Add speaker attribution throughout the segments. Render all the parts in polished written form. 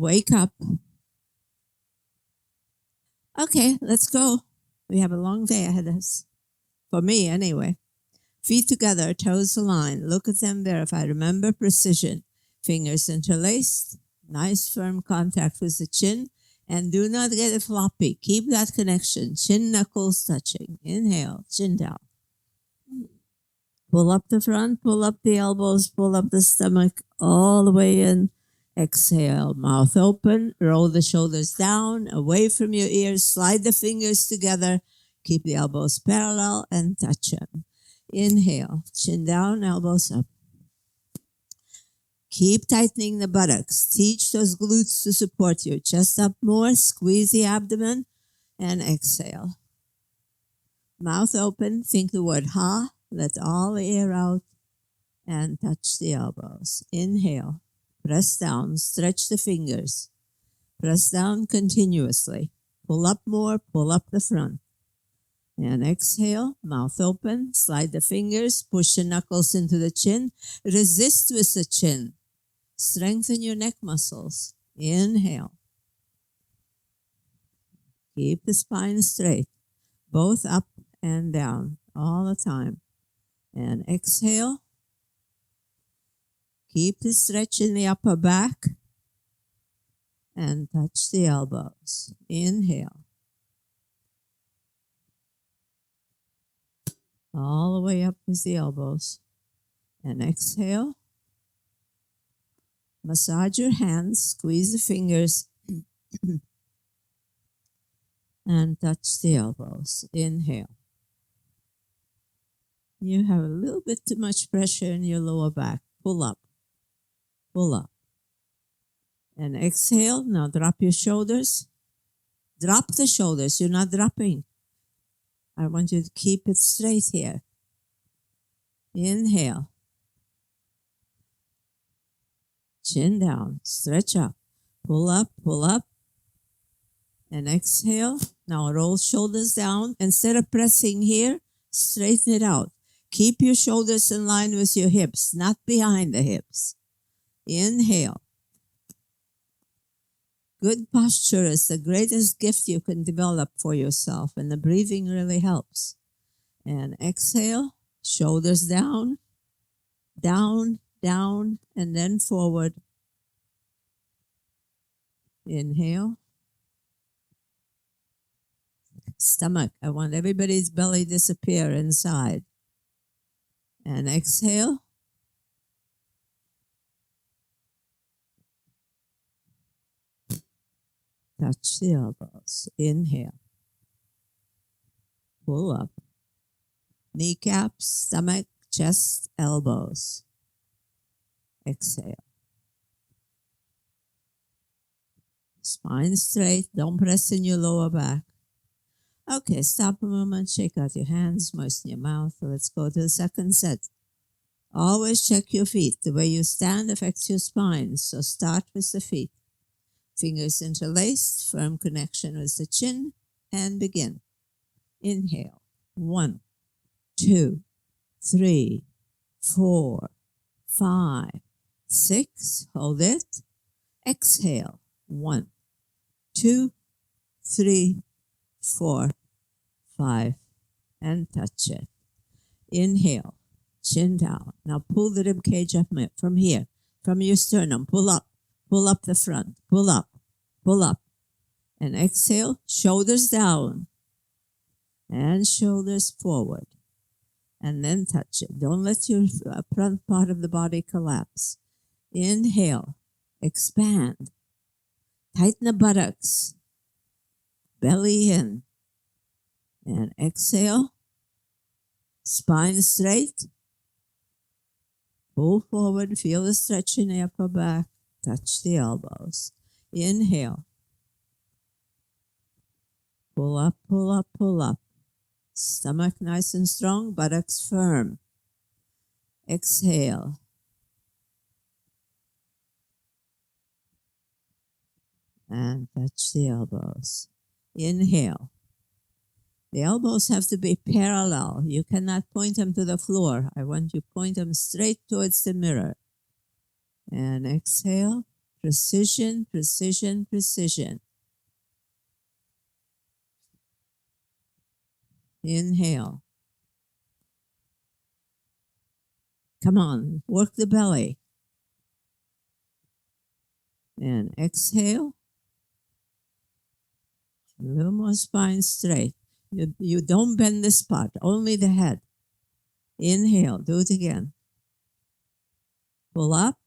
Speaker 1: Wake up. Okay, let's go. We have a long day ahead of us. For me, anyway. Feet together, toes aligned. Look at them, verify. Remember precision. Fingers interlaced. Nice firm contact with the chin. And do not get it floppy. Keep that connection. Chin knuckles touching. Inhale, chin down. Pull up the front, pull up the elbows, pull up the stomach all the way in. Exhale, mouth open, roll the shoulders down, away from your ears, slide the fingers together, keep the elbows parallel and touch them. Inhale, chin down, elbows up. Keep tightening the buttocks. Teach those glutes to support you. Chest up more, squeeze the abdomen, and exhale. Mouth open, think the word ha, let all the air out, and touch the elbows. Inhale. Press down, stretch the fingers. Press down continuously. Pull up more, pull up the front. And exhale, mouth open, slide the fingers, push the knuckles into the chin. Resist with the chin. Strengthen your neck muscles. Inhale. Keep the spine straight, both up and down all the time. And exhale. Keep the stretch in the upper back and touch the elbows. Inhale. All the way up with the elbows. And exhale. Massage your hands, squeeze the fingers, and touch the elbows. Inhale. You have a little bit too much pressure in your lower back. Pull up. Pull up. And exhale. Now drop your shoulders. Drop the shoulders. You're not dropping. I want you to keep it straight here. Inhale. Chin down. Stretch up. Pull up. Pull up. And exhale. Now roll shoulders down. Instead of pressing here, straighten it out. Keep your shoulders in line with your hips, not behind the hips. Inhale. Good posture is the greatest gift you can develop for yourself, and the breathing really helps. And exhale, shoulders down, down, down, and then forward. Inhale. Stomach, I want everybody's belly disappear inside. And exhale. Touch the elbows. Inhale. Pull up. Kneecaps, stomach, chest, elbows. Exhale. Spine straight. Don't press in your lower back. Okay, stop a moment. Shake out your hands. Moisten your mouth. Let's go to the second set. Always check your feet. The way you stand affects your spine. So start with the feet. Fingers interlaced, firm connection with the chin, and begin. Inhale. 1, 2, 3, 4, 5, 6. Hold it. Exhale. 1, 2, 3, 4, 5, and touch it. Inhale. Chin down. Now pull the rib cage up from here, from your sternum. Pull up the front. Pull up. And exhale, shoulders down and shoulders forward. And then touch it. Don't let your front part of the body collapse. Inhale, expand. Tighten the buttocks. Belly in. And exhale, spine straight. Pull forward, feel the stretch in the upper back. Touch the elbows. Inhale. Pull up, pull up, pull up. Stomach nice and strong, buttocks firm. Exhale. And touch the elbows. Inhale. The elbows have to be parallel. You cannot point them to the floor. I want you to point them straight towards the mirror. And exhale, Precision, precision, precision. Inhale. Come on, work the belly. And exhale. A little more spine straight. You don't bend this part, only the head. Inhale, do it again. Pull up,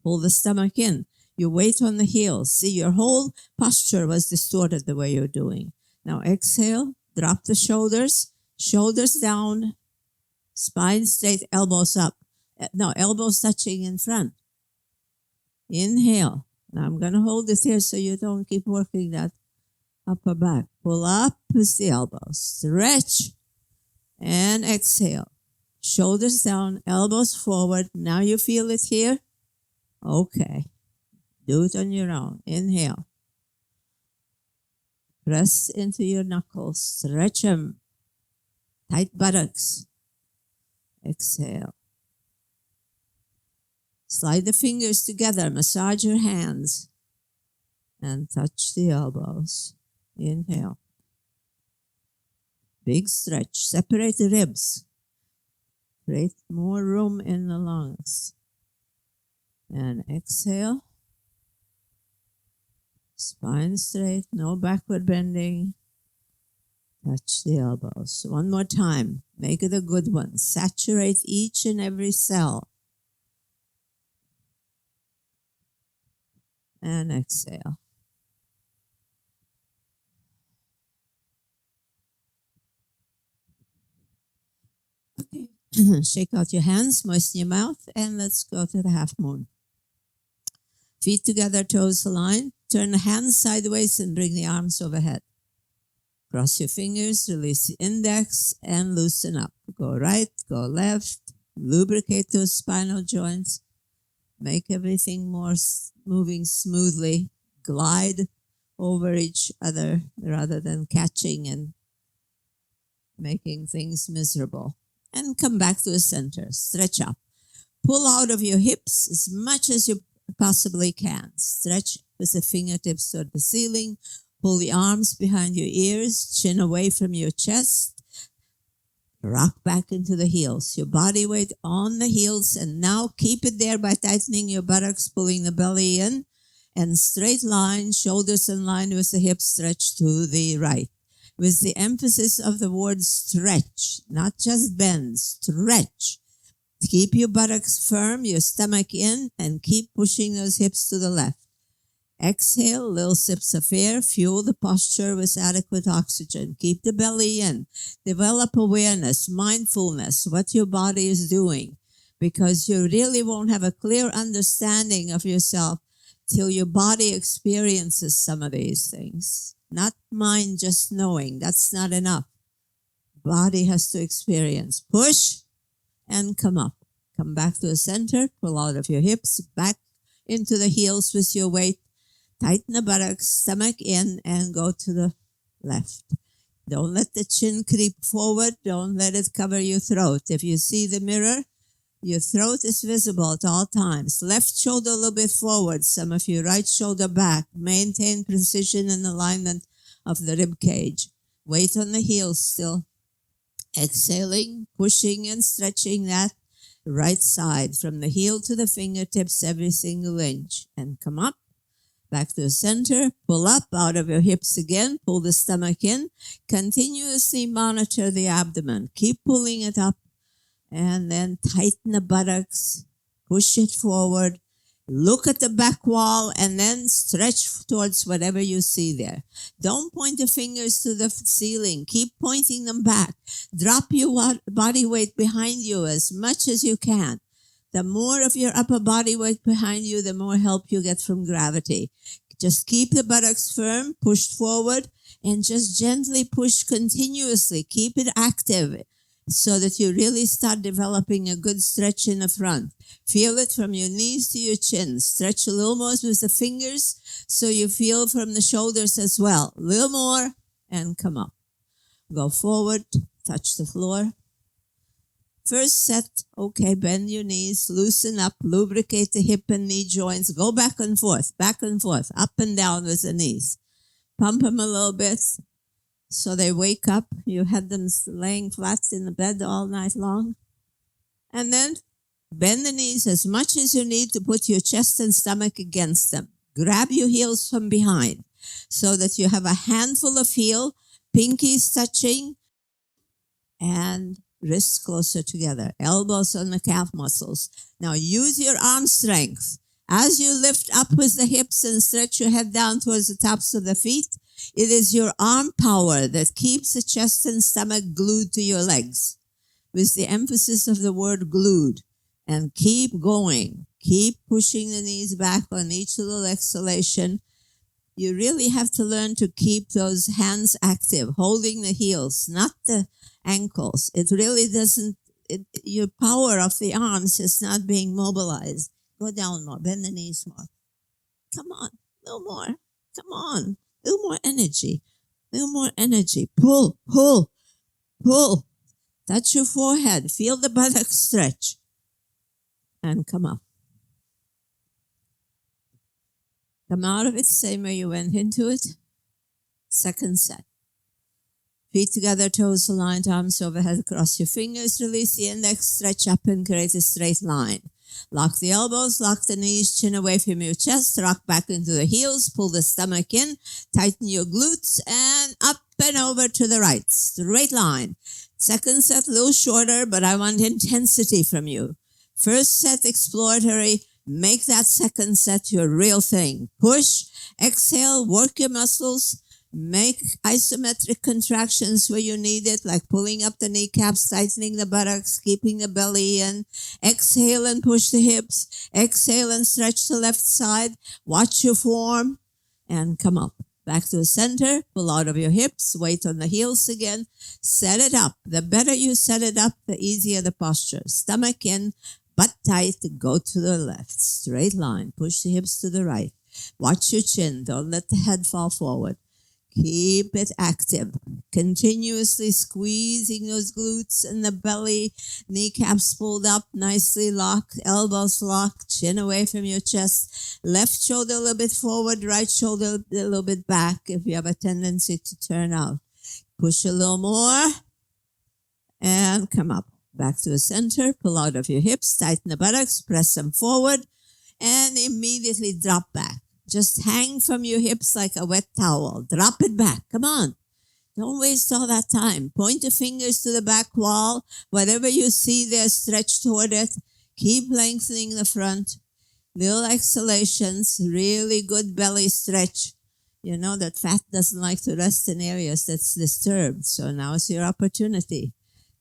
Speaker 1: pull the stomach in. You weight on the heels. See, your whole posture was distorted the way you're doing. Now exhale, drop the shoulders, shoulders down, spine straight, elbows up. No, elbows touching in front. Inhale. Now I'm going to hold it here so you don't keep working that upper back. Pull up with the elbows. Stretch and exhale. Shoulders down, elbows forward. Now you feel it here? Okay. Do it on your own. Inhale. Press into your knuckles. Stretch them. Tight buttocks. Exhale. Slide the fingers together. Massage your hands. And touch the elbows. Inhale. Big stretch. Separate the ribs. Create more room in the lungs. And exhale. Spine straight, no backward bending. Touch the elbows. One more time. Make it a good one. Saturate each and every cell. And exhale. Okay. Shake out your hands, moisten your mouth, and let's go to the half moon. Feet together, toes aligned. Turn the hands sideways and bring the arms overhead. Cross your fingers, release the index, and loosen up. Go right, go left. Lubricate those spinal joints. Make everything more moving smoothly. Glide over each other rather than catching and making things miserable. And come back to the center. Stretch up. Pull out of your hips as much as you possibly can. Stretch with the fingertips toward the ceiling. Pull the arms behind your ears. Chin away from your chest. Rock back into the heels. Your body weight on the heels. And now keep it there by tightening your buttocks, pulling the belly in. And straight line, shoulders in line with the hips. Stretch to the right. With the emphasis of the word stretch, not just bend, stretch. Keep your buttocks firm, your stomach in, and keep pushing those hips to the left. Exhale, little sips of air, fuel the posture with adequate oxygen. Keep the belly in. Develop awareness, mindfulness, what your body is doing, because you really won't have a clear understanding of yourself till your body experiences some of these things. Not mind just knowing. That's not enough. Body has to experience. Push and come up. Come back to the center. Pull out of your hips. Back into the heels with your weight. Tighten the buttocks. Stomach in and go to the left. Don't let the chin creep forward. Don't let it cover your throat. If you see the mirror, your throat is visible at all times. Left shoulder a little bit forward. Some of you right shoulder back. Maintain precision and alignment of the rib cage. Weight on the heels still. Exhaling, pushing and stretching that right side from the heel to the fingertips, every single inch. And come up. Back to the center. Pull up out of your hips again. Pull the stomach in. Continuously monitor the abdomen. Keep pulling it up. And then tighten the buttocks, push it forward, look at the back wall, and then stretch towards whatever you see there. Don't point the fingers to the ceiling. Keep pointing them back. Drop your body weight behind you as much as you can. The more of your upper body weight behind you, the more help you get from gravity. Just keep the buttocks firm, pushed forward, and just gently push continuously. Keep it active, so that you really start developing a good stretch in the front. Feel it from your knees to your chin. Stretch a little more with the fingers so you feel from the shoulders as well. A little more and come up. Go forward, touch the floor. First set, okay, bend your knees, loosen up, lubricate the hip and knee joints, go back and forth, up and down with the knees. Pump them a little bit so they wake up. You had them laying flat in the bed all night long. And then bend the knees as much as you need to put your chest and stomach against them. Grab your heels from behind so that you have a handful of heel, pinkies touching, and wrists closer together, elbows on the calf muscles. Now use your arm strength. As you lift up with the hips and stretch your head down towards the tops of the feet, it is your arm power that keeps the chest and stomach glued to your legs, with the emphasis of the word glued. And keep going. Keep pushing the knees back on each little exhalation. You really have to learn to keep those hands active, holding the heels, not the ankles. It really doesn't, your power of the arms is not being mobilized. Go down more, bend the knees more. Come on, a little more. Come on, a little more energy. A little more energy. Pull, pull, pull. Touch your forehead. Feel the buttocks stretch. And come up. Come out of it same way you went into it. Second set. Feet together, toes aligned, arms overhead, cross your fingers, release the index, stretch up and create a straight line. Lock the elbows, lock the knees, chin away from your chest, rock back into the heels, pull the stomach in, tighten your glutes, and up and over to the right. Straight line. Second set, a little shorter, but I want intensity from you. First set, exploratory. Make that second set your real thing. Push, exhale, work your muscles. Make isometric contractions where you need it, like pulling up the kneecaps, tightening the buttocks, keeping the belly in. Exhale and push the hips. Exhale and stretch the left side. Watch your form and come up. Back to the center. Pull out of your hips. Weight on the heels again. Set it up. The better you set it up, the easier the posture. Stomach in, butt tight. Go to the left. Straight line. Push the hips to the right. Watch your chin. Don't let the head fall forward. Keep it active, continuously squeezing those glutes and the belly, kneecaps pulled up, nicely locked, elbows locked, chin away from your chest, left shoulder a little bit forward, right shoulder a little bit back if you have a tendency to turn out. Push a little more and come up. Back to the center, pull out of your hips, tighten the buttocks, press them forward, and immediately drop back. Just hang from your hips like a wet towel. Drop it back. Come on. Don't waste all that time. Point the fingers to the back wall. Whatever you see there, stretch toward it. Keep lengthening the front. Little exhalations. Really good belly stretch. You know that fat doesn't like to rest in areas that's disturbed. So now is your opportunity.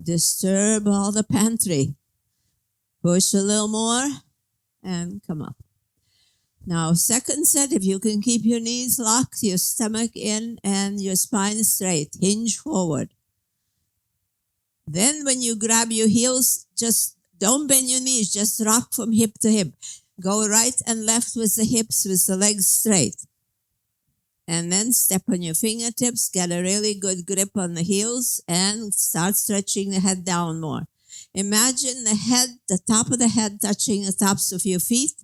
Speaker 1: Disturb all the pantry. Push a little more and come up. Now, second set, if you can keep your knees locked, your stomach in, and your spine straight, hinge forward. Then when you grab your heels, just don't bend your knees, just rock from hip to hip. Go right and left with the hips, with the legs straight. And then step on your fingertips, get a really good grip on the heels, and start stretching the head down more. Imagine the head, the top of the head touching the tops of your feet,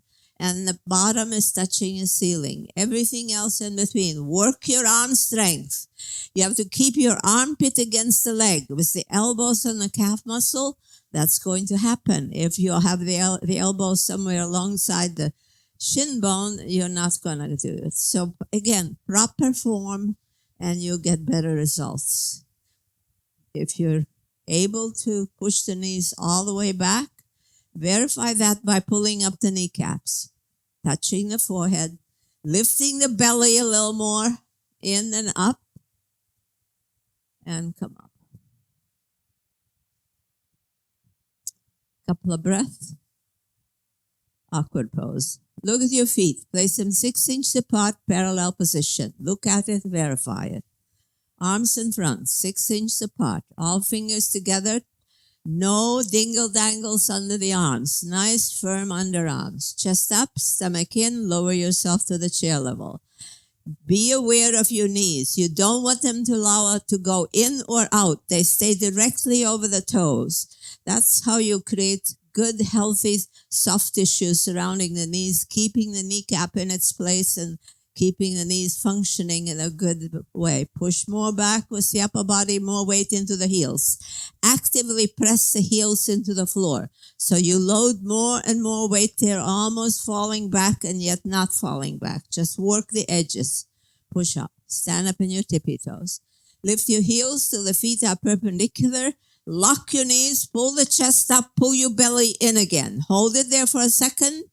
Speaker 1: and the bottom is touching the ceiling. Everything else in between. Work your arm strength. You have to keep your armpit against the leg with the elbows on the calf muscle. That's going to happen. If you have the elbow somewhere alongside the shin bone, you're not going to do it. So again, proper form and you'll get better results. If you're able to push the knees all the way back, verify that by pulling up the kneecaps, touching the forehead, lifting the belly a little more, in and up, and come up. Couple of breaths. Awkward pose. Look at your feet. Place them 6 inches apart, parallel position. Look at it, verify it. Arms in front, 6 inches apart. All fingers together. No dingle-dangles under the arms. Nice, firm underarms. Chest up, stomach in, lower yourself to the chair level. Be aware of your knees. You don't want them to allow to go in or out. They stay directly over the toes. That's how you create good, healthy, soft tissue surrounding the knees, keeping the kneecap in its place and keeping the knees functioning in a good way. Push more back with the upper body, more weight into the heels. Actively press the heels into the floor. So you load more and more weight there, almost falling back and yet not falling back. Just work the edges. Push up. Stand up in your tippy toes. Lift your heels till the feet are perpendicular. Lock your knees. Pull the chest up. Pull your belly in again. Hold it there for a second.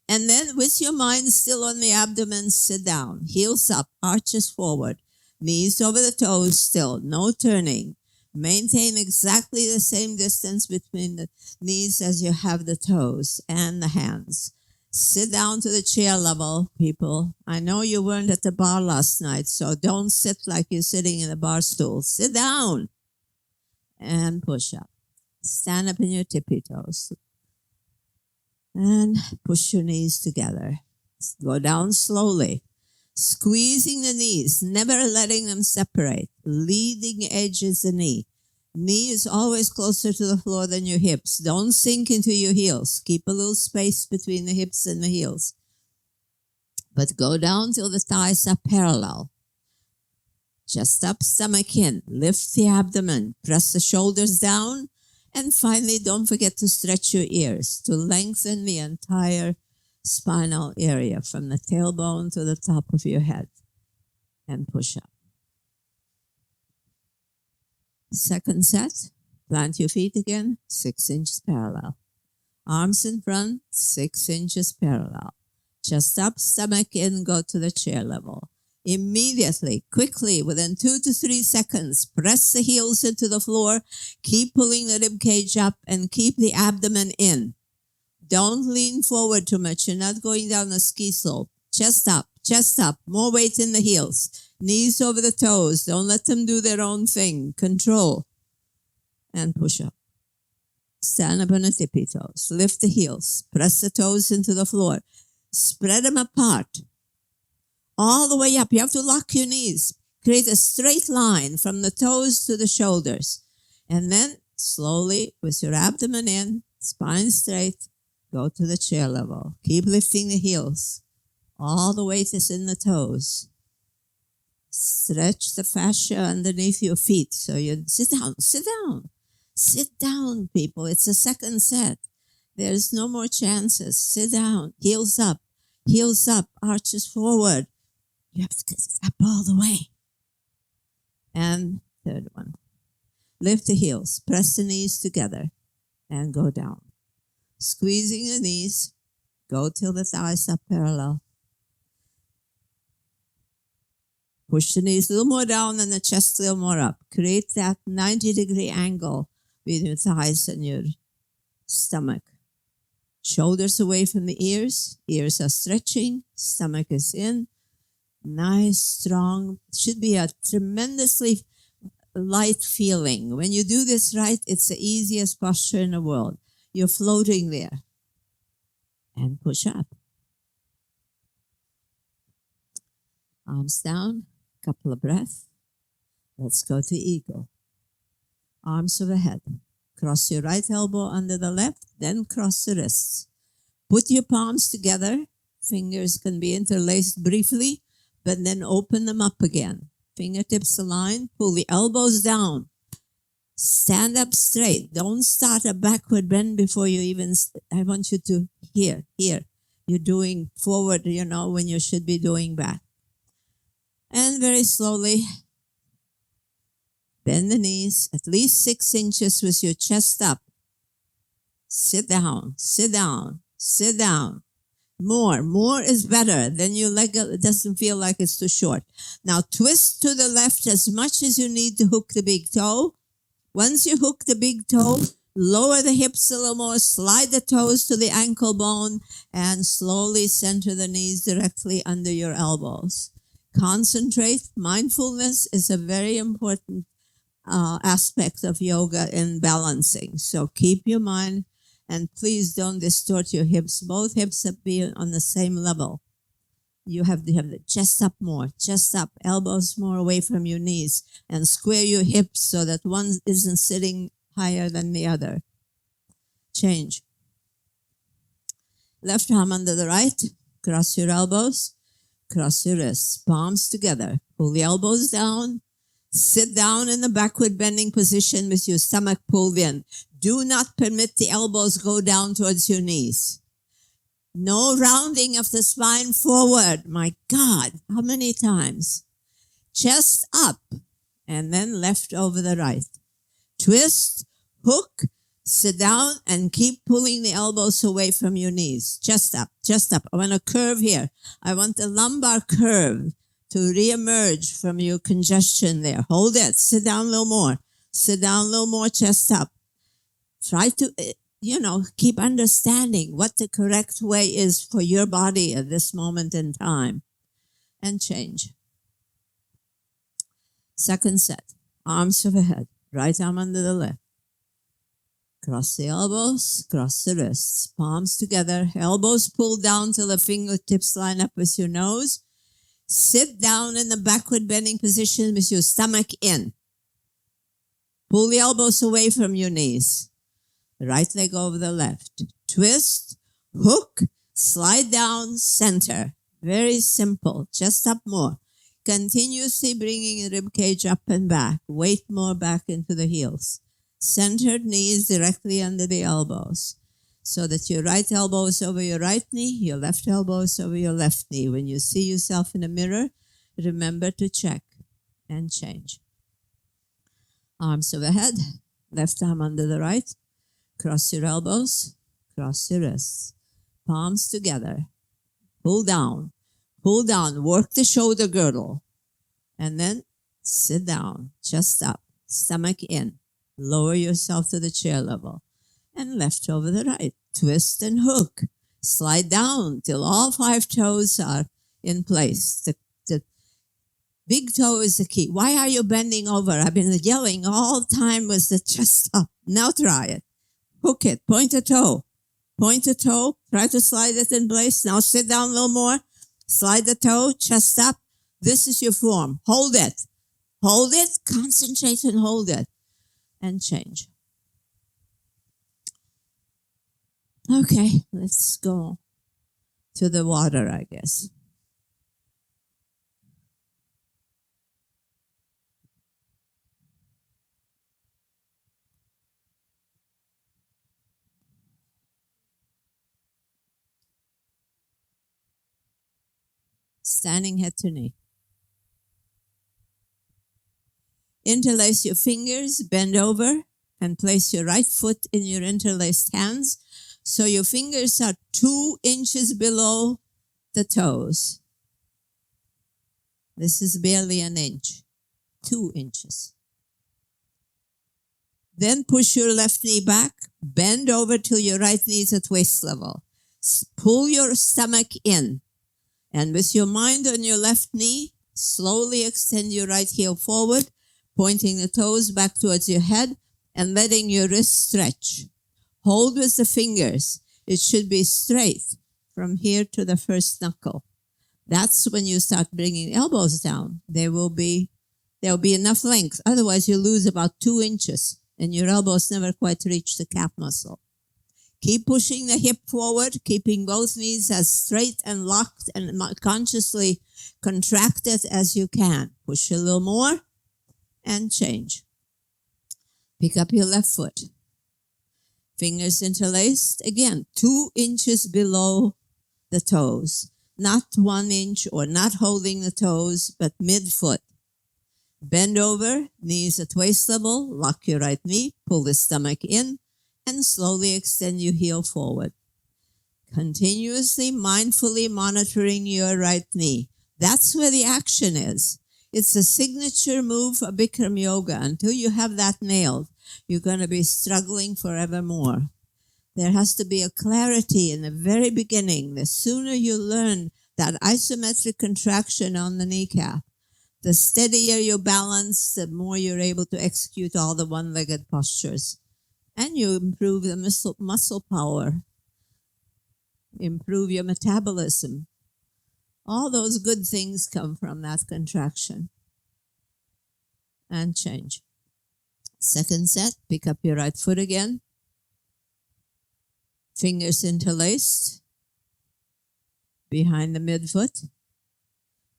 Speaker 1: And then with your mind still on the abdomen, sit down. Heels up. Arches forward. Knees over the toes still. No turning. Maintain exactly the same distance between the knees as you have the toes and the hands. Sit down to the chair level, people. I know you weren't at the bar last night, so don't sit like you're sitting in a bar stool. Sit down and push up. Stand up in your tippy toes. And push your knees together. Go down slowly. Squeezing the knees, never letting them separate. Leading edge is the knee. Knee is always closer to the floor than your hips. Don't sink into your heels. Keep a little space between the hips and the heels. But go down till the thighs are parallel. Chest up, stomach in. Lift the abdomen. Press the shoulders down. And finally, don't forget to stretch your ears to lengthen the entire spinal area from the tailbone to the top of your head. And push up. Second set, plant your feet again, 6 inches parallel. Arms in front, 6 inches parallel. Chest up, stomach in, go to the chair level. Immediately, quickly, within 2 to 3 seconds, press the heels into the floor, keep pulling the rib cage up, and keep the abdomen in. Don't lean forward too much. You're not going down a ski slope. Chest up, more weight in the heels. Knees over the toes. Don't let them do their own thing. Control. And push up. Stand up on the tippy toes. Lift the heels. Press the toes into the floor. Spread them apart. All the way up. You have to lock your knees. Create a straight line from the toes to the shoulders. And then slowly, with your abdomen in, spine straight, go to the chair level. Keep lifting the heels. All the weight is in the toes. Stretch the fascia underneath your feet. So you sit down, people. It's the second set. There's no more chances. Sit down, heels up, arches forward. You have to get it up all the way. And third one. Lift the heels, press the knees together, and go down. Squeezing the knees, go till the thighs are parallel. Push the knees a little more down and the chest a little more up. Create that 90-degree angle between your thighs and your stomach. Shoulders away from the ears. Ears are stretching. Stomach is in. Nice, strong. It should be a tremendously light feeling. When you do this right, it's the easiest posture in the world. You're floating there. And push up. Arms down. Couple of breaths. Let's go to eagle. Arms overhead. Cross your right elbow under the left, then cross the wrists. Put your palms together. Fingers can be interlaced briefly, but then open them up again. Fingertips aligned. Pull the elbows down. Stand up straight. Don't start a backward bend before you even... I want you to here. You're doing forward, when you should be doing back. And very slowly, bend the knees at least 6 inches with your chest up. Sit down. More is better. Then your leg doesn't feel like it's too short. Now twist to the left as much as you need to hook the big toe. Once you hook the big toe, lower the hips a little more, slide the toes to the ankle bone, and slowly center the knees directly under your elbows. Concentrate. Mindfulness is a very important aspect of yoga in balancing. So keep your mind, and please don't distort your hips. Both hips have been on the same level. you have to have the chest up more, chest up, elbows more away from your knees, and square your hips so that one isn't sitting higher than the other. Change. Left arm under the right, cross your elbows, cross your wrists, palms together. Pull the elbows down. Sit down in the backward bending position with your stomach pulled in. Do not permit the elbows go down towards your knees. No rounding of the spine forward. My God, how many times? Chest up and then left over the right. Twist, hook, sit down and keep pulling the elbows away from your knees. Chest up, chest up. I want a curve here. I want the lumbar curve to reemerge from your congestion there. Hold it. Sit down a little more. Sit down a little more, chest up. Try to, keep understanding what the correct way is for your body at this moment in time. And change. Second set. Arms overhead. Right arm under the left. Cross the elbows, cross the wrists. Palms together. Elbows pulled down till the fingertips line up with your nose. Sit down in the backward bending position with your stomach in. Pull the elbows away from your knees. Right leg over the left. Twist, hook, slide down, center. Very simple. Just up more. Continuously bringing the rib cage up and back. Weight more back into the heels. Centered knees directly under the elbows, so that your right elbow is over your right knee, your left elbow is over your left knee. When you see yourself in a mirror, remember to check and change. Arms overhead, left arm under the right. Cross your elbows, cross your wrists. Palms together. Pull down, work the shoulder girdle. And then sit down, chest up, stomach in. Lower yourself to the chair level. And left over the right. Twist and hook. Slide down till all 5 toes are in place. The big toe is the key. Why are you bending over? I've been yelling all the time with the chest up. Now try it. Hook it. Point a toe. Point a toe. Try to slide it in place. Now sit down a little more. Slide the toe. Chest up. This is your form. Hold it. Hold it. Concentrate and hold it. And change. Okay, let's go to the water, I guess. Standing head to knee. Interlace your fingers, bend over, and place your right foot in your interlaced hands. So your fingers are 2 inches below the toes. This is barely an inch. 2 inches. Then push your left knee back. Bend over till your right knee is at waist level. Pull your stomach in. And with your mind on your left knee, slowly extend your right heel forward, pointing the toes back towards your head and letting your wrist stretch. Hold with the fingers. It should be straight from here to the first knuckle. That's when you start bringing elbows down. There will be enough length. Otherwise, you lose about 2 inches and your elbows never quite reach the calf muscle. Keep pushing the hip forward, keeping both knees as straight and locked and consciously contracted as you can. Push a little more and change. Pick up your left foot. Fingers interlaced. Again, 2 inches below the toes. Not 1 inch or not holding the toes, but mid-foot. Bend over, knees at waist level. Lock your right knee. Pull the stomach in and slowly extend your heel forward. Continuously, mindfully monitoring your right knee. That's where the action is. It's a signature move for Bikram yoga. Until you have that nailed, you're going to be struggling forevermore. There has to be a clarity in the very beginning. The sooner you learn that isometric contraction on the kneecap, the steadier your balance, the more you're able to execute all the one-legged postures. And you improve the muscle power, improve your metabolism. All those good things come from that contraction. And change. Second set, pick up your right foot again. Fingers interlaced behind the midfoot.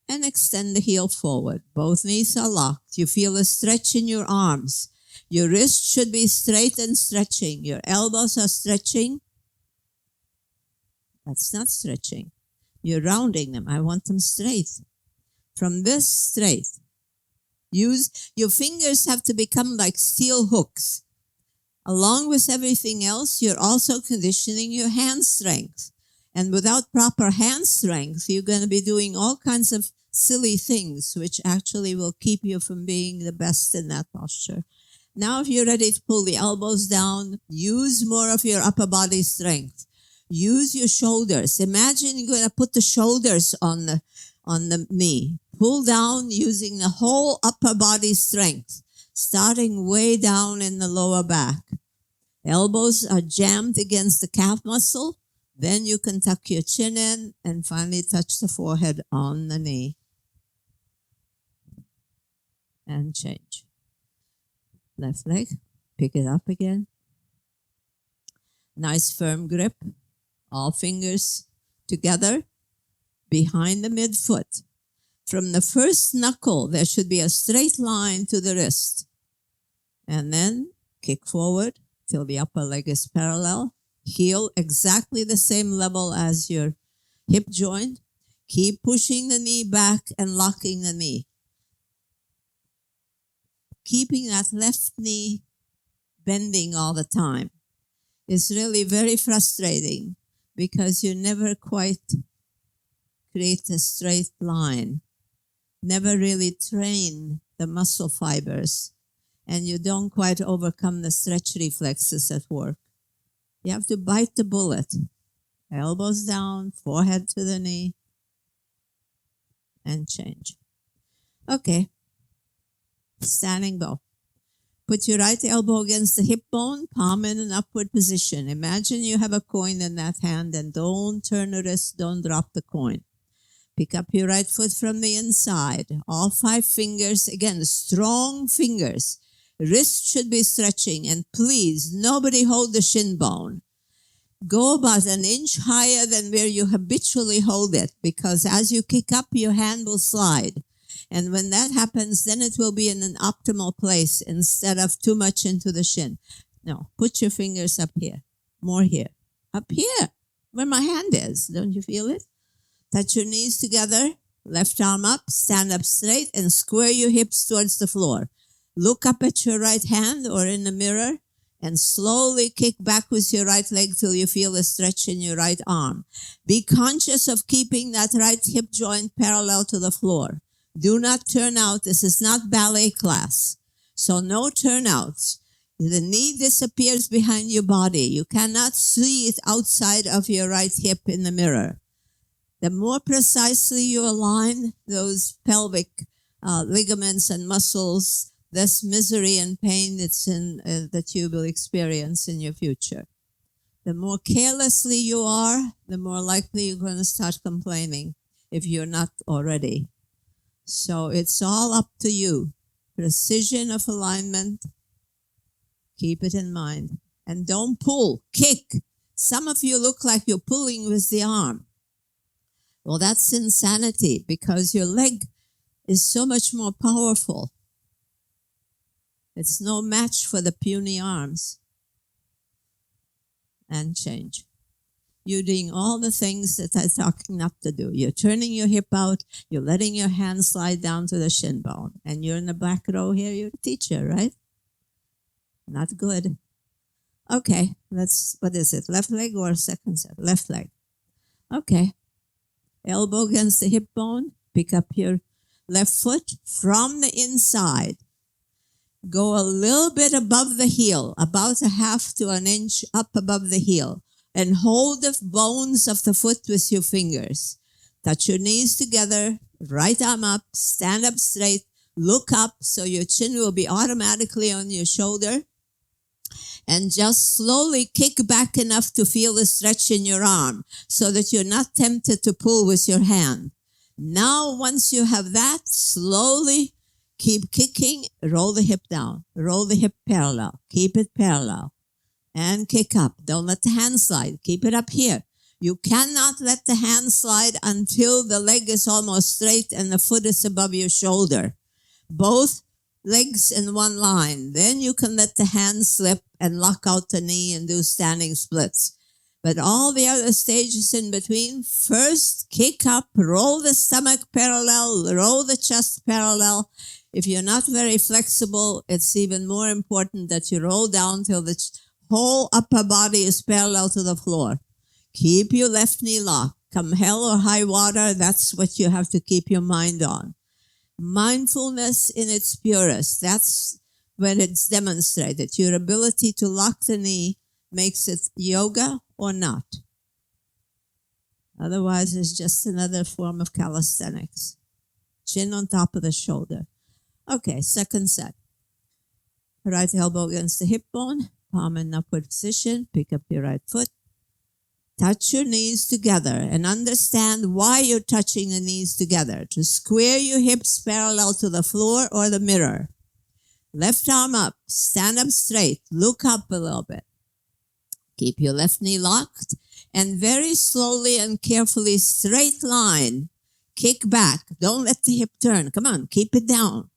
Speaker 1: And extend the heel forward. Both knees are locked. You feel a stretch in your arms. Your wrists should be straight and stretching. Your elbows are stretching. That's not stretching. You're rounding them. I want them straight. From this straight. Use your fingers have to become like steel hooks. Along with everything else, you're also conditioning your hand strength. And without proper hand strength, you're going to be doing all kinds of silly things, which actually will keep you from being the best in that posture. Now, if you're ready to pull the elbows down, use more of your upper body strength. Use your shoulders. Imagine you're going to put the shoulders on the knee. Pull down using the whole upper body strength, starting way down in the lower back. Elbows are jammed against the calf muscle. Then you can tuck your chin in and finally touch the forehead on the knee. And change. Left leg, pick it up again. Nice firm grip. All fingers together behind the midfoot. From the first knuckle, there should be a straight line to the wrist. And then kick forward till the upper leg is parallel. Heel exactly the same level as your hip joint. Keep pushing the knee back and locking the knee. Keeping that left knee bending all the time is really very frustrating because you never quite create a straight line, never really train the muscle fibers, and you don't quite overcome the stretch reflexes at work. You have to bite the bullet. Elbows down, forehead to the knee, and change. Okay. Standing bow. Put your right elbow against the hip bone, palm in an upward position. Imagine you have a coin in that hand and don't turn the wrist, don't drop the coin. Pick up your right foot from the inside. All 5 fingers, again, strong fingers. Wrist should be stretching, and please, nobody hold the shin bone. Go about an inch higher than where you habitually hold it, because as you kick up, your hand will slide. And when that happens, then it will be in an optimal place instead of too much into the shin. No, put your fingers up here, more here, up here, where my hand is. Don't you feel it? Touch your knees together, left arm up, stand up straight, and square your hips towards the floor. Look up at your right hand or in the mirror and slowly kick back with your right leg till you feel a stretch in your right arm. Be conscious of keeping that right hip joint parallel to the floor. Do not turn out. This is not ballet class. So no turnouts. The knee disappears behind your body. You cannot see it outside of your right hip in the mirror. The more precisely you align those pelvic ligaments and muscles, less misery and pain that you will experience in your future. The more carelessly you are, the more likely you're going to start complaining if you're not already. So it's all up to you. Precision of alignment, keep it in mind. And don't pull, kick. Some of you look like you're pulling with the arm. Well, that's insanity because your leg is so much more powerful. It's no match for the puny arms. And change. You're doing all the things that I'm talking not to do. You're turning your hip out. You're letting your hand slide down to the shin bone. And you're in the back row here. You're a teacher, right? Not good. Okay, what is it? Left leg or second set? Left leg. Okay. Elbow against the hip bone. Pick up your left foot from the inside. Go a little bit above the heel, about a half to an inch up above the heel. And hold the bones of the foot with your fingers. Touch your knees together, right arm up, stand up straight, look up so your chin will be automatically on your shoulder. And just slowly kick back enough to feel the stretch in your arm so that you're not tempted to pull with your hand. Now, once you have that, slowly keep kicking, roll the hip down, roll the hip parallel, keep it parallel, and kick up. Don't let the hand slide. Keep it up here. You cannot let the hand slide until the leg is almost straight and the foot is above your shoulder. Both legs in one line. Then you can let the hand slip and lock out the knee and do standing splits. But all the other stages in between, first kick up, roll the stomach parallel, roll the chest parallel. If you're not very flexible, it's even more important that you roll down till the whole upper body is parallel to the floor. Keep your left knee locked. Come hell or high water, that's what you have to keep your mind on. Mindfulness in its purest, that's when it's demonstrated. Your ability to lock the knee makes it yoga or not. Otherwise, it's just another form of calisthenics. Chin on top of the shoulder. Okay, second set. Right elbow against the hip bone, palm in upward position, pick up your right foot. Touch your knees together and understand why you're touching the knees together. To square your hips parallel to the floor or the mirror. Left arm up, stand up straight, look up a little bit. Keep your left knee locked and very slowly and carefully straight line. Kick back. Don't let the hip turn. Come on, keep it down.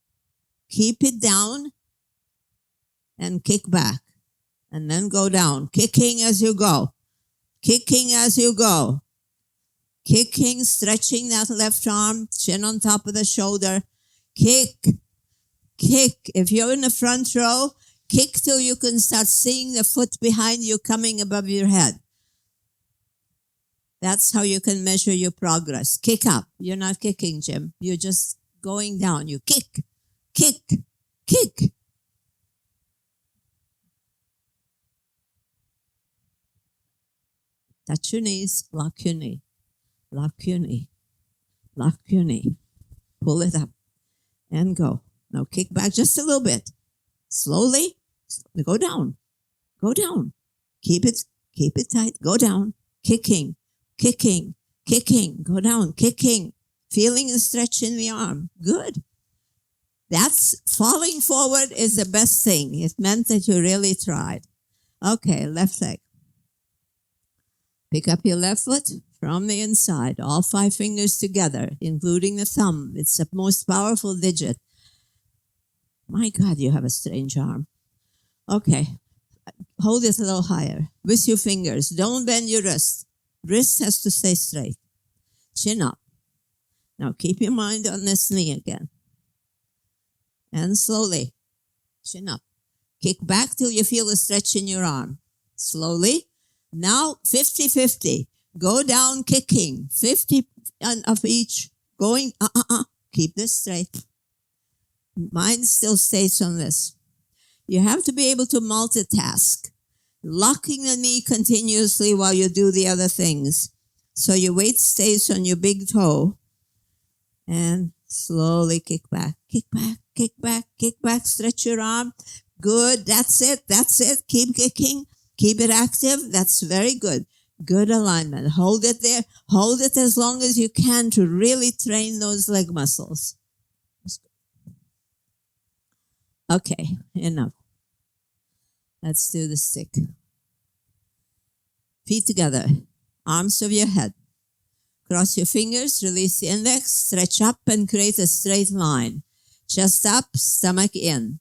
Speaker 1: Keep it down and kick back. And then go down, kicking as you go. Kicking as you go. Kicking, stretching that left arm, chin on top of the shoulder. Kick. Kick. If you're in the front row, kick till you can start seeing the foot behind you coming above your head. That's how you can measure your progress. Kick up. You're not kicking, Jim. You're just going down. You kick, kick, kick. Touch your knees, lock your knee, lock your knee, lock your knee. Pull it up and go. Now kick back just a little bit. Slowly, go down, go down. Keep it tight, go down. Kicking, kicking, kicking, go down, kicking. Feeling the stretch in the arm. Good. That's falling forward is the best thing. It meant that you really tried. Okay, left leg. Pick up your left foot from the inside, all 5 fingers together, including the thumb. It's the most powerful digit. My God, you have a strange arm. Okay, hold it a little higher with your fingers. Don't bend your wrist. Wrist has to stay straight. Chin up. Now keep your mind on this knee again. And slowly, chin up. Kick back till you feel a stretch in your arm. Slowly. Now 50-50. Go down kicking. 50 of each. Going, Keep this straight. Mind still stays on this. You have to be able to multitask. Locking the knee continuously while you do the other things. So your weight stays on your big toe. And slowly kick back. Kick back, kick back, kick back. Stretch your arm. Good. That's it. That's it. Keep kicking. Keep it active. That's very good. Good alignment. Hold it there. Hold it as long as you can to really train those leg muscles. Okay, enough. Let's do the stick. Feet together. Arms over your head. Cross your fingers. Release the index. Stretch up and create a straight line. Chest up, stomach in.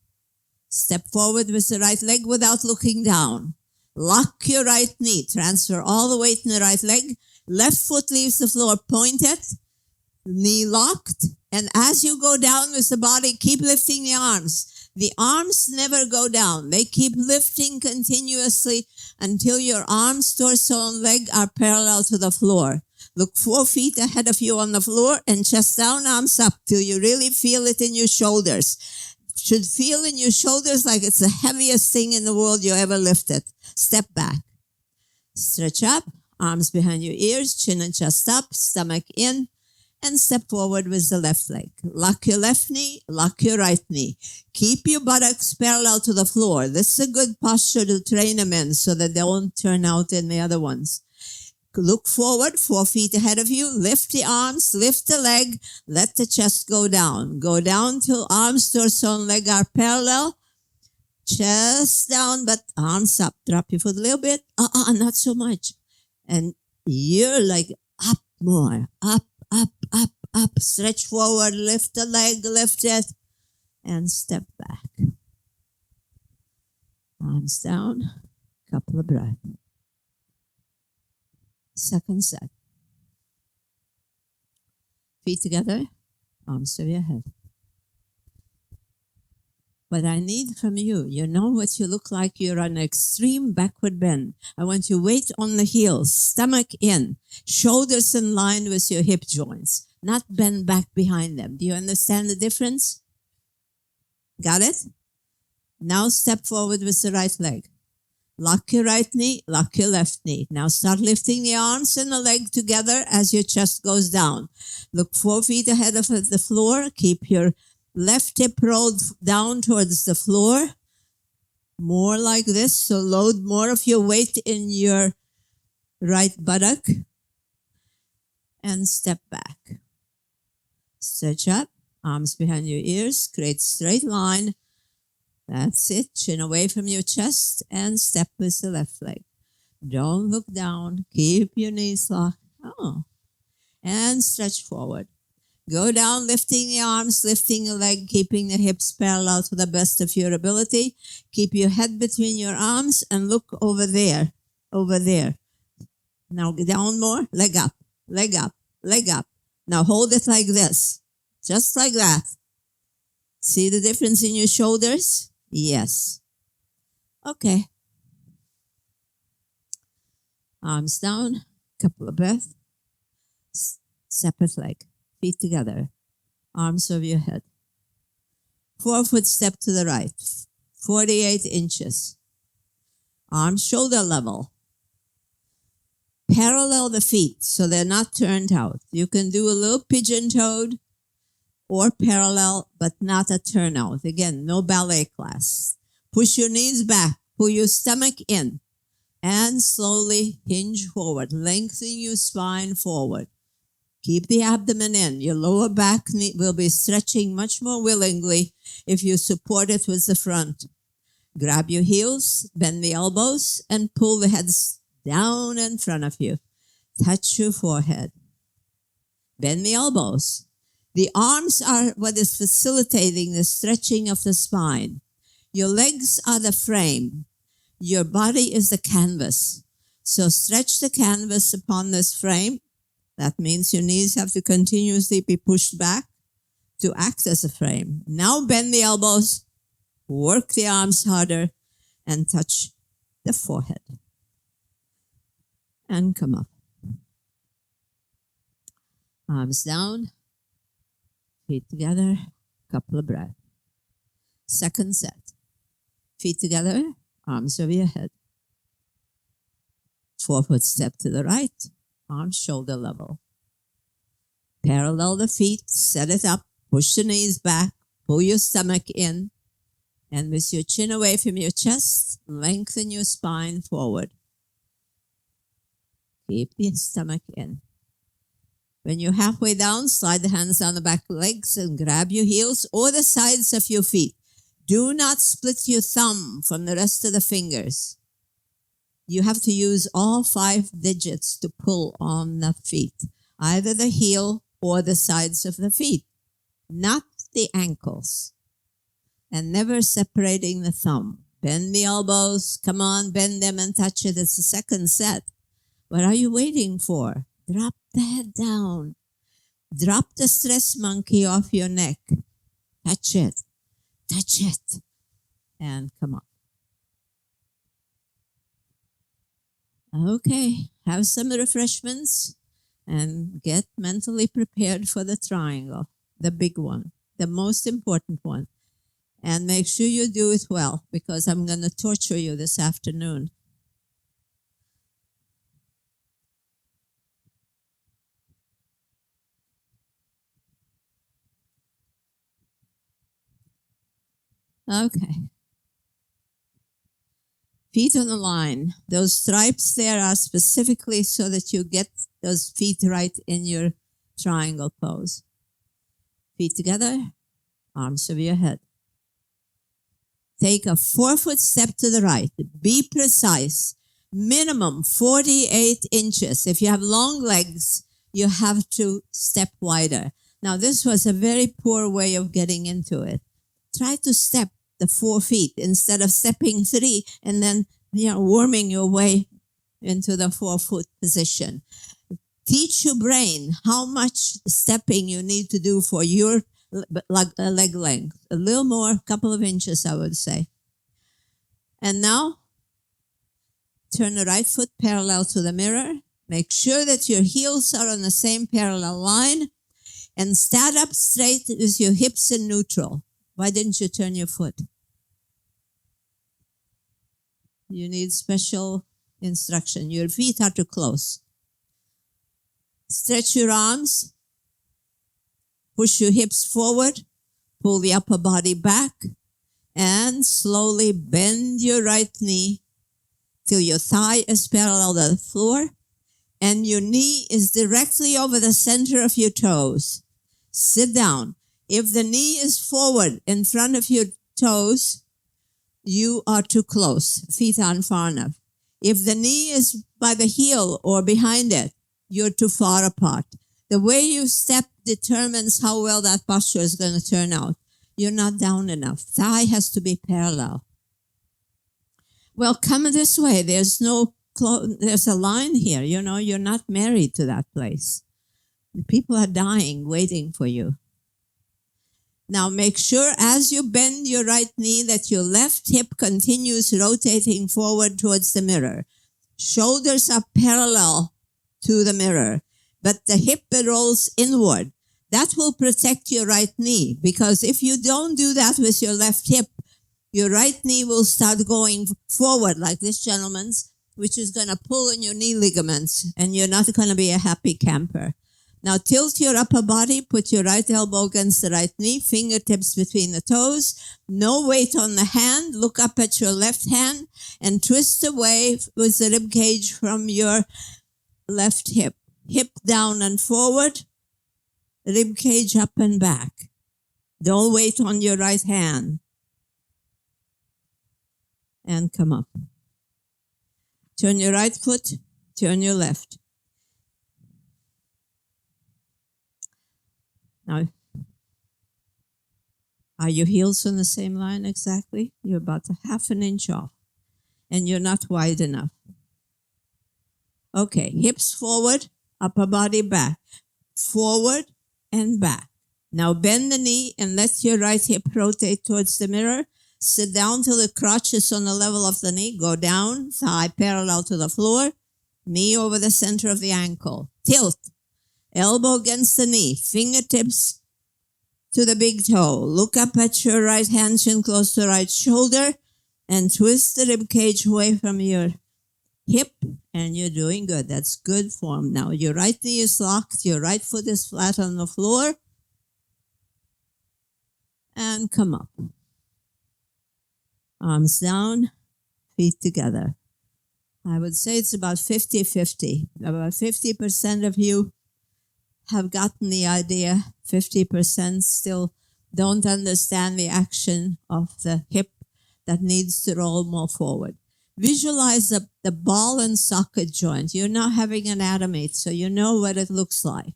Speaker 1: Step forward with the right leg without looking down. Lock your right knee. Transfer all the weight in the right leg. Left foot leaves the floor pointed. Knee locked. And as you go down with the body, keep lifting the arms. The arms never go down. They keep lifting continuously until your arms, torso, and leg are parallel to the floor. Look 4 feet ahead of you on the floor and chest down, arms up till you really feel it in your shoulders. Should feel in your shoulders like it's the heaviest thing in the world you ever lifted. Step back. Stretch up, arms behind your ears, chin and chest up, stomach in, and step forward with the left leg. Lock your left knee, lock your right knee. Keep your buttocks parallel to the floor. This is a good posture to train them in so that they won't turn out in the other ones. Look forward, 4 feet ahead of you. Lift the arms, lift the leg. Let the chest go down. Go down till arms, torso, and leg are parallel. Chest down, but arms up. Drop your foot a little bit. Not so much. And you're like up more. Up, up, up, up. Stretch forward, lift the leg, lift it, and step back. Arms down. Couple of breaths. Second set. Feet together, arms over your head. What I need from you, you know what you look like? You're on an extreme backward bend. I want you weight on the heels, stomach in, shoulders in line with your hip joints, not bend back behind them. Do you understand the difference? Got it? Now step forward with the right leg. Lock your right knee, lock your left knee. Now start lifting the arms and the leg together as your chest goes down. Look 4 feet ahead of the floor. Keep your left hip rolled down towards the floor. More like this. So load more of your weight in your right buttock. And step back. Stretch up. Arms behind your ears. Create straight line. That's it. Chin away from your chest and step with the left leg. Don't look down. Keep your knees locked. And stretch forward. Go down, lifting the arms, lifting the leg, keeping the hips parallel to the best of your ability. Keep your head between your arms and look over there. Over there. Now down more. Leg up, leg up, leg up. Now hold it like this. Just like that. See the difference in your shoulders? Yes. Okay. Arms down. Couple of breaths. Separate leg. Feet together. Arms over your head. 4-foot step to the right. 48 inches. Arms shoulder level. Parallel the feet so they're not turned out. You can do a little pigeon-toed or parallel, but not a turnout. Again, no ballet class. Push your knees back. Pull your stomach in. And slowly hinge forward. Lengthen your spine forward. Keep the abdomen in. Your lower back will be stretching much more willingly if you support it with the front. Grab your heels, bend the elbows, and pull the heads down in front of you. Touch your forehead. Bend the elbows. The arms are what is facilitating the stretching of the spine. Your legs are the frame. Your body is the canvas. So stretch the canvas upon this frame. That means your knees have to continuously be pushed back to act as a frame. Now bend the elbows, work the arms harder, and touch the forehead. And come up. Arms down. Feet together, couple of breaths. Second set. Feet together, arms over your head. 4-foot step to the right, arms shoulder level. Parallel the feet, set it up, push the knees back, pull your stomach in, and with your chin away from your chest, lengthen your spine forward. Keep the stomach in. When you're halfway down, slide the hands down the back of the legs and grab your heels or the sides of your feet. Do not split your thumb from the rest of the fingers. You have to use all 5 digits to pull on the feet, either the heel or the sides of the feet, not the ankles. And never separating the thumb. Bend the elbows. Come on, bend them and touch it. It's the second set. What are you waiting for? Drop the head down. Drop the stress monkey off your neck. Touch it. Touch it. And come up. Okay. Have some refreshments and get mentally prepared for the triangle. The big one. The most important one. And make sure you do it well because I'm going to torture you this afternoon. Okay. Feet on the line. Those stripes there are specifically so that you get those feet right in your triangle pose. Feet together, arms over your head. Take a 4-foot step to the right. Be precise. Minimum 48 inches. If you have long legs, you have to step wider. Now, this was a very poor way of getting into it. Try to step the 4 feet instead of stepping 3 and then worming your way into the 4-foot position. Teach your brain how much stepping you need to do for your leg length. A little more, a couple of inches, I would say. And now, turn the right foot parallel to the mirror. Make sure that your heels are on the same parallel line. And stand up straight with your hips in neutral. Why didn't you turn your foot? You need special instruction. Your feet are too close. Stretch your arms. Push your hips forward. Pull the upper body back. And slowly bend your right knee till your thigh is parallel to the floor. And your knee is directly over the center of your toes. Sit down. If the knee is forward in front of your toes, you are too close. Feet aren't far enough. If the knee is by the heel or behind it, you're too far apart. The way you step determines how well that posture is going to turn out. You're not down enough. Thigh has to be parallel. Well, come this way. There's a line here. You're not married to that place. People are dying, waiting for you. Now make sure as you bend your right knee that your left hip continues rotating forward towards the mirror. Shoulders are parallel to the mirror, but the hip rolls inward. That will protect your right knee, because if you don't do that with your left hip, your right knee will start going forward like this gentleman's, which is going to pull in your knee ligaments, and you're not going to be a happy camper. Now tilt your upper body, put your right elbow against the right knee, fingertips between the toes, no weight on the hand, look up at your left hand, and twist away with the rib cage from your left hip. Hip down and forward, rib cage up and back. Don't wait on your right hand. And come up. Turn your right foot, turn your left. Now, are your heels on the same line exactly? You're about a half an inch off, and you're not wide enough. Okay, hips forward, upper body back, forward and back. Now bend the knee and let your right hip rotate towards the mirror. Sit down till the crotch is on the level of the knee. Go down, thigh parallel to the floor, knee over the center of the ankle. Tilt. Elbow against the knee, fingertips to the big toe. Look up at your right hand, chin close to the right shoulder, and twist the rib cage away from your hip, and you're doing good. That's good form. Now your right knee is locked, your right foot is flat on the floor, and come up. Arms down, feet together. I would say it's about 50-50. About 50% of you have gotten the idea. 50% still don't understand the action of the hip that needs to roll more forward. Visualize the ball and socket joint. You're now having anatomy, so you know what it looks like.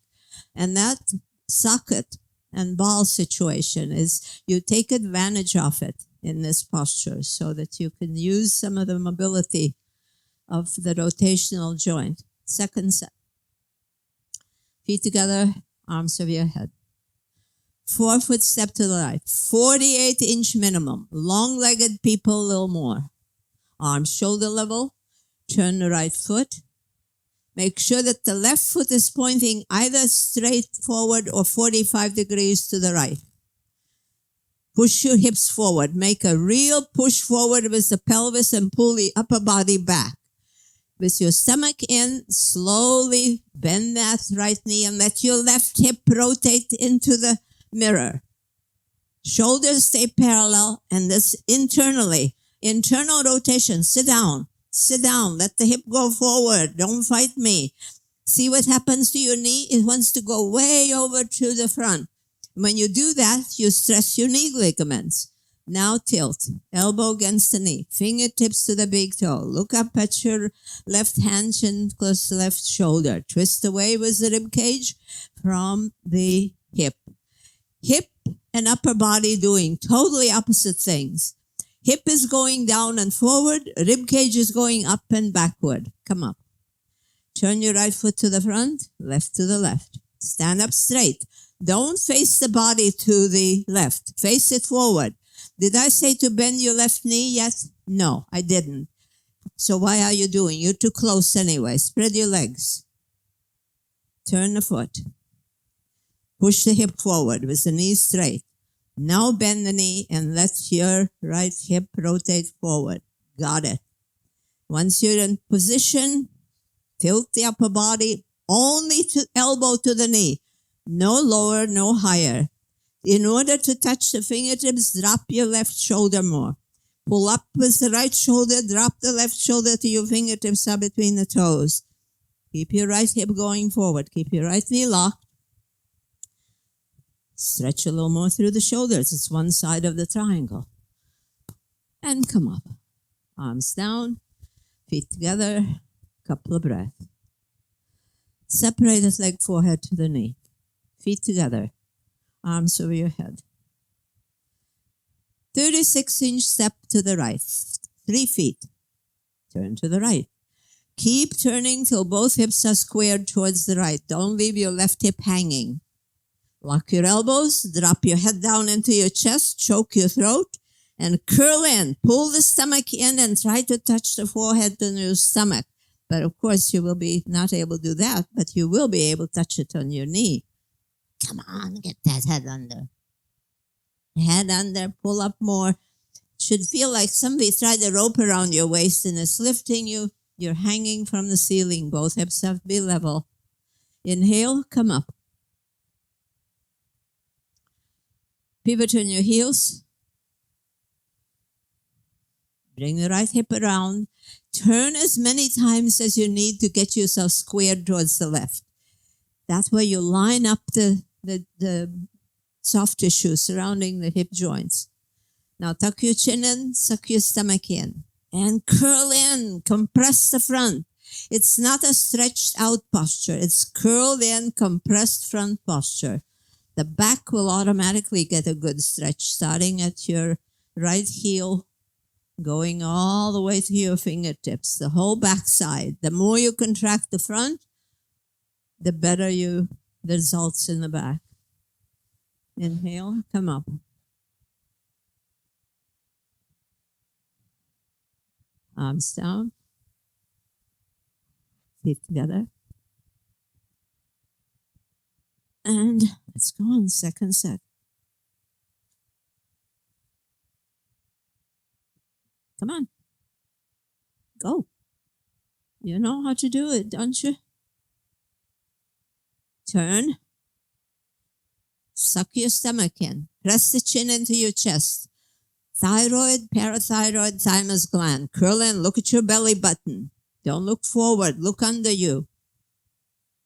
Speaker 1: And that socket and ball situation is you take advantage of it in this posture so that you can use some of the mobility of the rotational joint. Second set. Feet together, arms over your head. 4-foot step to the right. 48-inch minimum. Long-legged people, a little more. Arms shoulder level. Turn the right foot. Make sure that the left foot is pointing either straight forward or 45 degrees to the right. Push your hips forward. Make a real push forward with the pelvis and pull the upper body back. With your stomach in, slowly bend that right knee and let your left hip rotate into the mirror. Shoulders stay parallel, and this internally, Internal rotation. Sit down. Sit down. Let the hip go forward. Don't fight me. See what happens to your knee? It wants to go way over to the front. When you do that, you stress your knee ligaments. Now tilt. Elbow against the knee. Fingertips to the big toe. Look up at your left hand, chin close to left shoulder. Twist away with the rib cage from the hip. Hip and upper body doing totally opposite things. Hip is going down and forward. Rib cage is going up and backward. Come up. Turn your right foot to the front, left to the left. Stand up straight. Don't face the body to the left. Face it forward. Did I say to bend your left knee yet? No, I didn't. So why are you doing? You're too close anyway. Spread your legs. Turn the foot. Push the hip forward with the knee straight. Now bend the knee and let your right hip rotate forward. Got it. Once you're in position, tilt the upper body only to elbow to the knee. No lower, no higher. In order to touch the fingertips, drop your left shoulder more. Pull up with the right shoulder, drop the left shoulder till your fingertips are between the toes. Keep your right hip going forward. Keep your right knee locked. Stretch a little more through the shoulders. It's one side of the triangle. And come up. Arms down, feet together, couple of breaths. Separate the leg, forehead to the knee. Feet together, arms over your head. 36-inch step to the right, 3 feet. Turn to the right. Keep turning till both hips are squared towards the right. Don't leave your left hip hanging. Lock your elbows, drop your head down into your chest, choke your throat, and curl in. Pull the stomach in and try to touch the forehead to your stomach. But of course, you will be not able to do that, but you will be able to touch it on your knee. Come on, get that head under. Head under, pull up more. Should feel like somebody tried a rope around your waist and it's lifting you. You're hanging from the ceiling. Both hips have to be level. Inhale, come up. Pivot on your heels. Bring the right hip around. Turn as many times as you need to get yourself squared towards the left. That way you line up the soft tissue surrounding the hip joints. Now tuck your chin in, suck your stomach in, and curl in, compress the front. It's not a stretched out posture. It's curled in, compressed front posture. The back will automatically get a good stretch, starting at your right heel, going all the way to your fingertips, the whole back side. The more you contract the front, the better the results in the back. Inhale, come up. Arms down. Feet together. And let's go on, second set. Come on. Go. You know how to do it, don't you? Turn. Suck your stomach in. Press the chin into your chest. Thyroid, parathyroid, thymus gland. Curl in. Look at your belly button. Don't look forward. Look under you.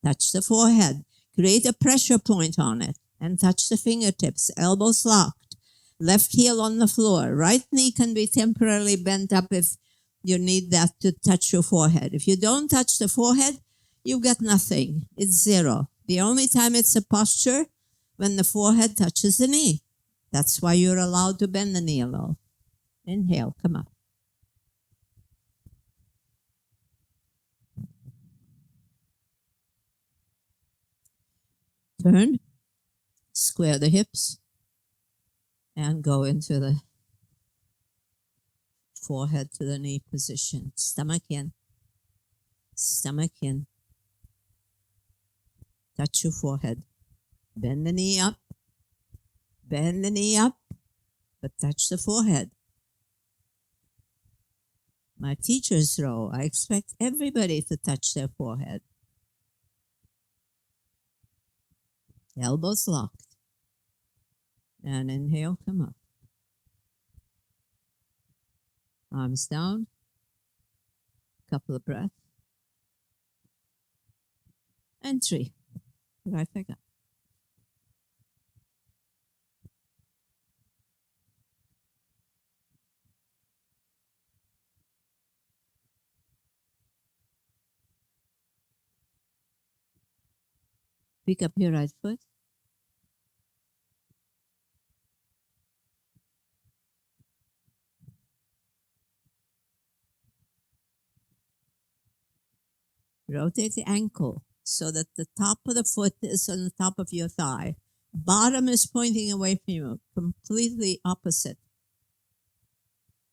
Speaker 1: Touch the forehead. Create a pressure point on it. And touch the fingertips. Elbows locked. Left heel on the floor. Right knee can be temporarily bent up if you need that to touch your forehead. If you don't touch the forehead, you've got nothing. It's zero. The only time it's a posture when the forehead touches the knee. That's why you're allowed to bend the knee a little. Inhale, come up. Turn, square the hips, and go into the forehead to the knee position. Stomach in, stomach in. Touch your forehead. Bend the knee up, but touch the forehead. My teacher's row, I expect everybody to touch their forehead. Elbows locked. And inhale, come up. Arms down. Couple of breaths. And 3. Right leg up. Pick up your right foot. Rotate the ankle so that the top of the foot is on the top of your thigh. Bottom is pointing away from you, completely opposite.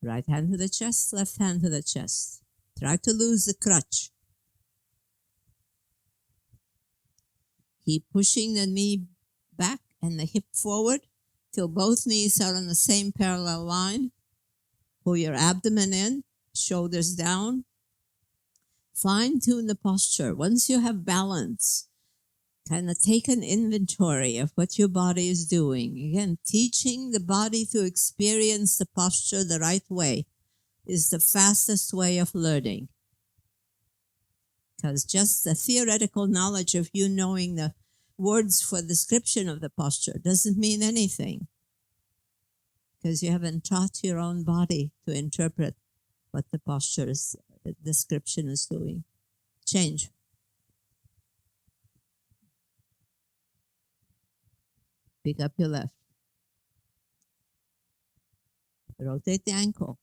Speaker 1: Right hand to the chest, left hand to the chest. Try to lose the crutch. Keep pushing the knee back and the hip forward till both knees are on the same parallel line. Pull your abdomen in, shoulders down. Fine-tune the posture. Once you have balance, kind of take an inventory of what your body is doing. Again, teaching the body to experience the posture the right way is the fastest way of learning. Because just the theoretical knowledge of you knowing the words for description of the posture doesn't mean anything. Because you haven't taught your own body to interpret what the posture is, the description is doing. Change. Pick up your left. Rotate the ankle.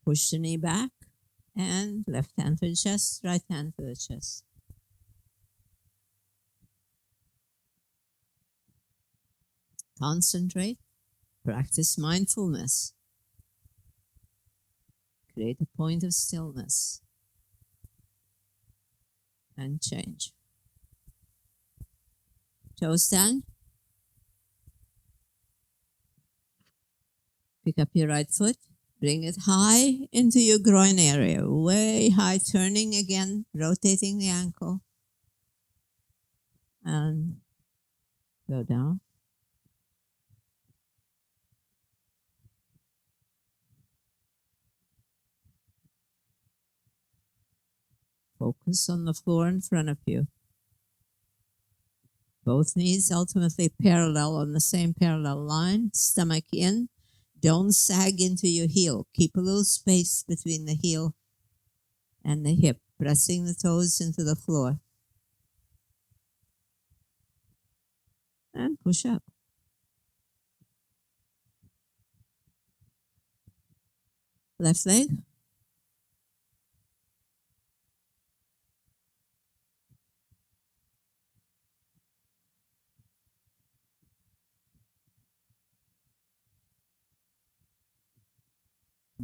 Speaker 1: Push the knee back and left hand to the chest, right hand to the chest. Concentrate. Practice mindfulness. Create a point of stillness. And change. Toe stand. Pick up your right foot. Bring it high into your groin area. Way high. Turning again. Rotating the ankle. And go down. Focus on the floor in front of you. Both knees ultimately parallel on the same parallel line. Stomach in. Don't sag into your heel. Keep a little space between the heel and the hip. Pressing the toes into the floor. And push up. Left leg.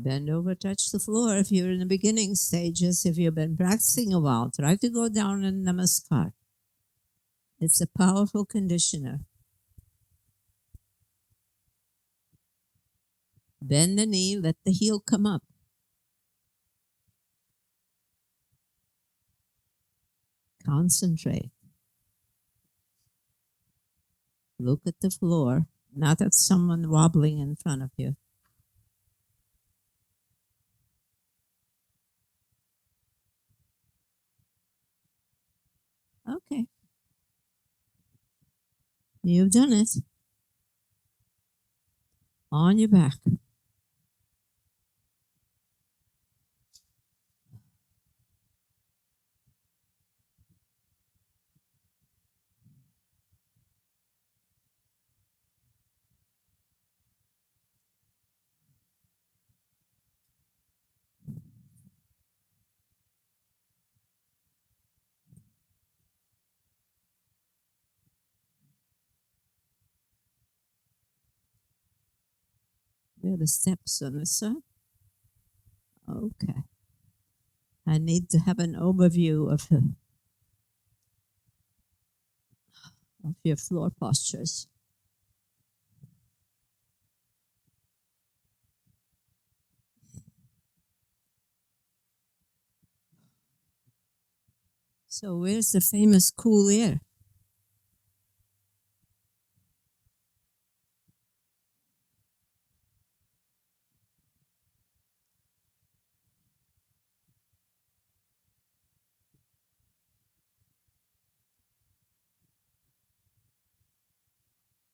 Speaker 1: Bend over, touch the floor if you're in the beginning stages. If you've been practicing a while, try to go down in Namaskar. It's a powerful conditioner. Bend the knee, let the heel come up. Concentrate. Look at the floor, not at someone wobbling in front of you. Okay. You've done it. On your back. Where are the steps on this side? Okay. I need to have an overview of your floor postures. So where's the famous cool air?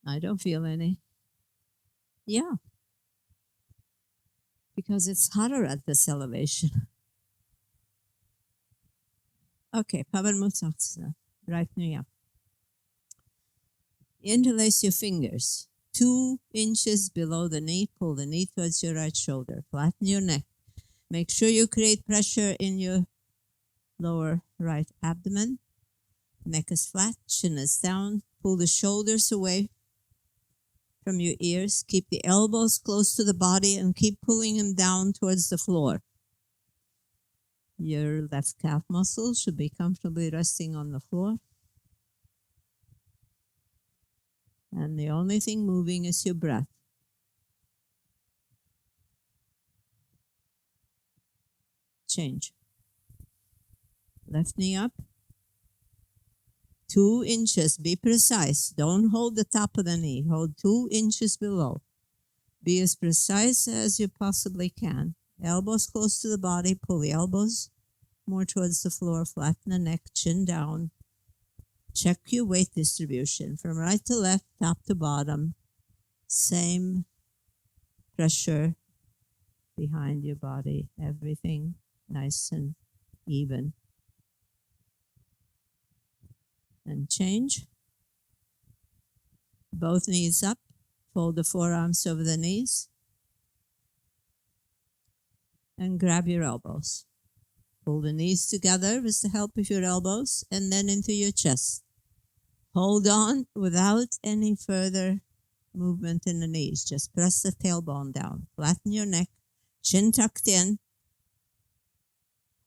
Speaker 1: I don't feel any. Yeah. Because it's hotter at this elevation. Okay, Pavanamuktasana. Right knee up. Interlace your fingers. 2 inches below the knee. Pull the knee towards your right shoulder. Flatten your neck. Make sure you create pressure in your lower right abdomen. Neck is flat. Chin is down. Pull the shoulders away from your ears. Keep the elbows close to the body and keep pulling them down towards the floor. Your left calf muscle should be comfortably resting on the floor. And the only thing moving is your breath. Change. Left knee up. 2 inches. Be precise. Don't hold the top of the knee. Hold 2 inches below. Be as precise as you possibly can. Elbows close to the body. Pull the elbows more towards the floor. Flatten the neck. Chin down. Check your weight distribution from right to left, top to bottom. Same pressure behind your body. Everything nice and even. And change. Both knees up. Fold the forearms over the knees. And grab your elbows. Pull the knees together with the help of your elbows and then into your chest. Hold on without any further movement in the knees. Just press the tailbone down. Flatten your neck. Chin tucked in.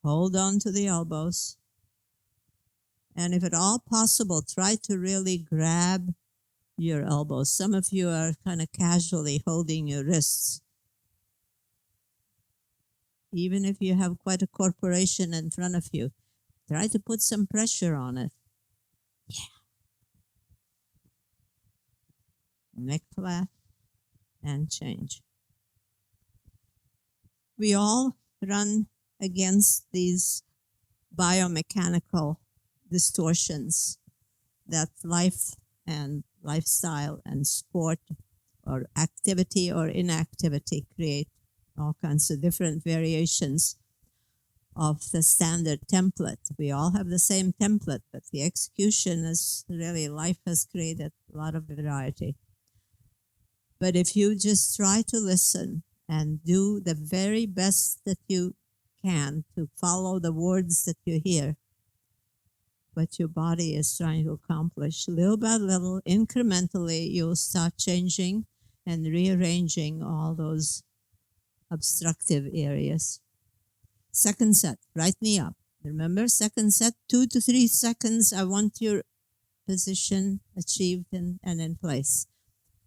Speaker 1: Hold on to the elbows. And if at all possible, try to really grab your elbows. Some of you are kind of casually holding your wrists. Even if you have quite a corporation in front of you, try to put some pressure on it. Yeah. Neck flat and change. We all run against these biomechanical distortions that life and lifestyle and sport or activity or inactivity create. All kinds of different variations of the standard template. We all have the same template, but the execution is really, life has created a lot of variety. But if you just try to listen and do the very best that you can to follow the words that you hear, what your body is trying to accomplish, little by little, incrementally, you'll start changing and rearranging all those obstructive areas. Second set, right knee up. Remember, second set, 2 to 3 seconds. I want your position achieved and in place.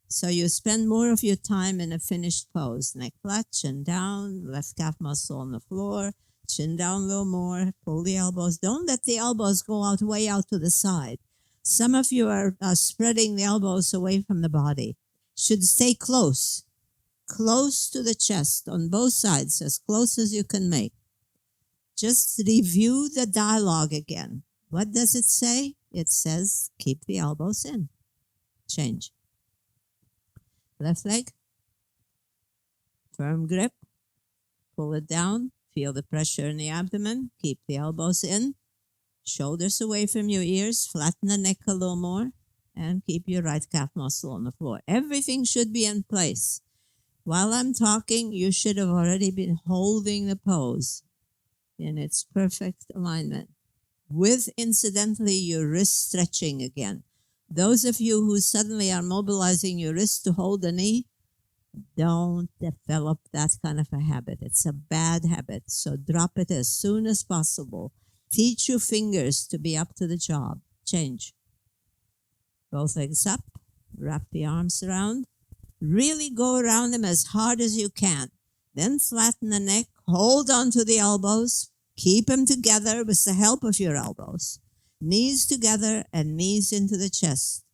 Speaker 1: So you spend more of your time in a finished pose. Neck flat, chin down, left calf muscle on the floor, chin down a little more, pull the elbows. Don't let the elbows go out way out to the side. Some of you are spreading the elbows away from the body. Should stay close to the chest on both sides, as close as you can make. Just review the dialogue again. What does it say? It says, keep the elbows in. Change. Left leg. Firm grip. Pull it down. Feel the pressure in the abdomen. Keep the elbows in. Shoulders away from your ears. Flatten the neck a little more. And keep your right calf muscle on the floor. Everything should be in place. While I'm talking, you should have already been holding the pose in its perfect alignment, with, incidentally, your wrist stretching again. Those of you who suddenly are mobilizing your wrist to hold the knee, don't develop that kind of a habit. It's a bad habit, so drop it as soon as possible. Teach your fingers to be up to the job. Change. Both legs up, wrap the arms around. Really go around them as hard as you can. Then flatten the neck, hold on to the elbows, keep them together with the help of your elbows. Knees together and knees into the chest.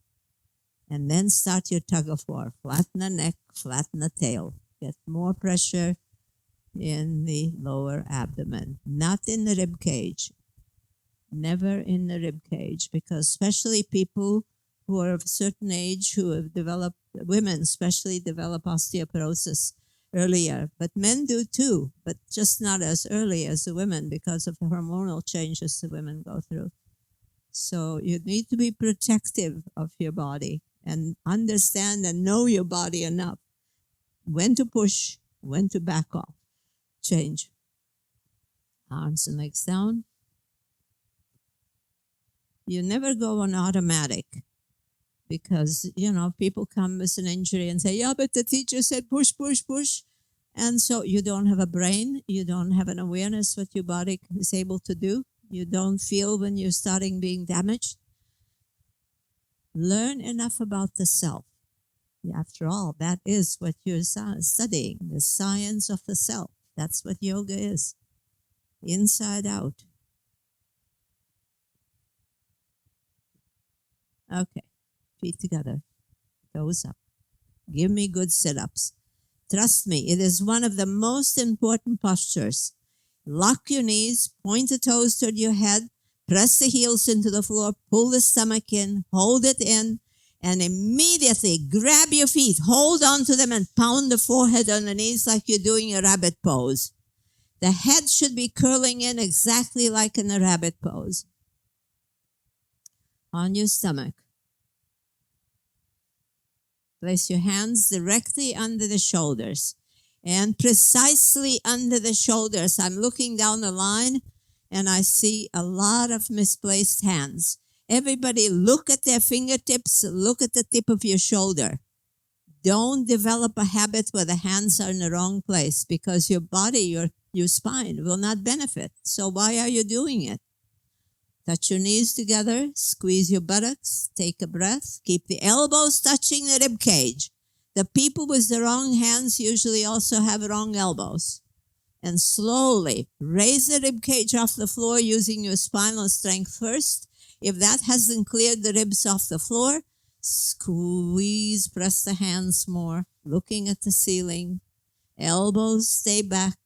Speaker 1: And then start your tug of war. Flatten the neck, flatten the tail. Get more pressure in the lower abdomen, not in the rib cage. Never in the rib cage, because especially people who are of a certain age who have developed, women especially develop osteoporosis earlier, but men do too, but just not as early as the women because of the hormonal changes the women go through. So you need to be protective of your body and understand and know your body enough. When to push, when to back off. Change. Arms and legs down. You never go on automatic because, people come with an injury and say, yeah, but the teacher said push, push, push. And so you don't have a brain. You don't have an awareness what your body is able to do. You don't feel when you're starting being damaged. Learn enough about the self. After all, that is what you're studying, the science of the self. That's what yoga is, inside out. Okay, feet together, toes up. Give me good sit-ups. Trust me, it is one of the most important postures. Lock your knees, point the toes toward your head, press the heels into the floor, pull the stomach in, hold it in, and immediately grab your feet, hold on to them, and pound the forehead on the knees like you're doing a rabbit pose. The head should be curling in exactly like in a rabbit pose. On your stomach. Place your hands directly under the shoulders and precisely under the shoulders. I'm looking down the line and I see a lot of misplaced hands. Everybody look at their fingertips, look at the tip of your shoulder. Don't develop a habit where the hands are in the wrong place because your body, your spine will not benefit. So why are you doing it? Touch your knees together, squeeze your buttocks, take a breath, keep the elbows touching the rib cage. The people with the wrong hands usually also have wrong elbows. And slowly raise the rib cage off the floor using your spinal strength first. If that hasn't cleared the ribs off the floor, squeeze, press the hands more, looking at the ceiling. Elbows stay back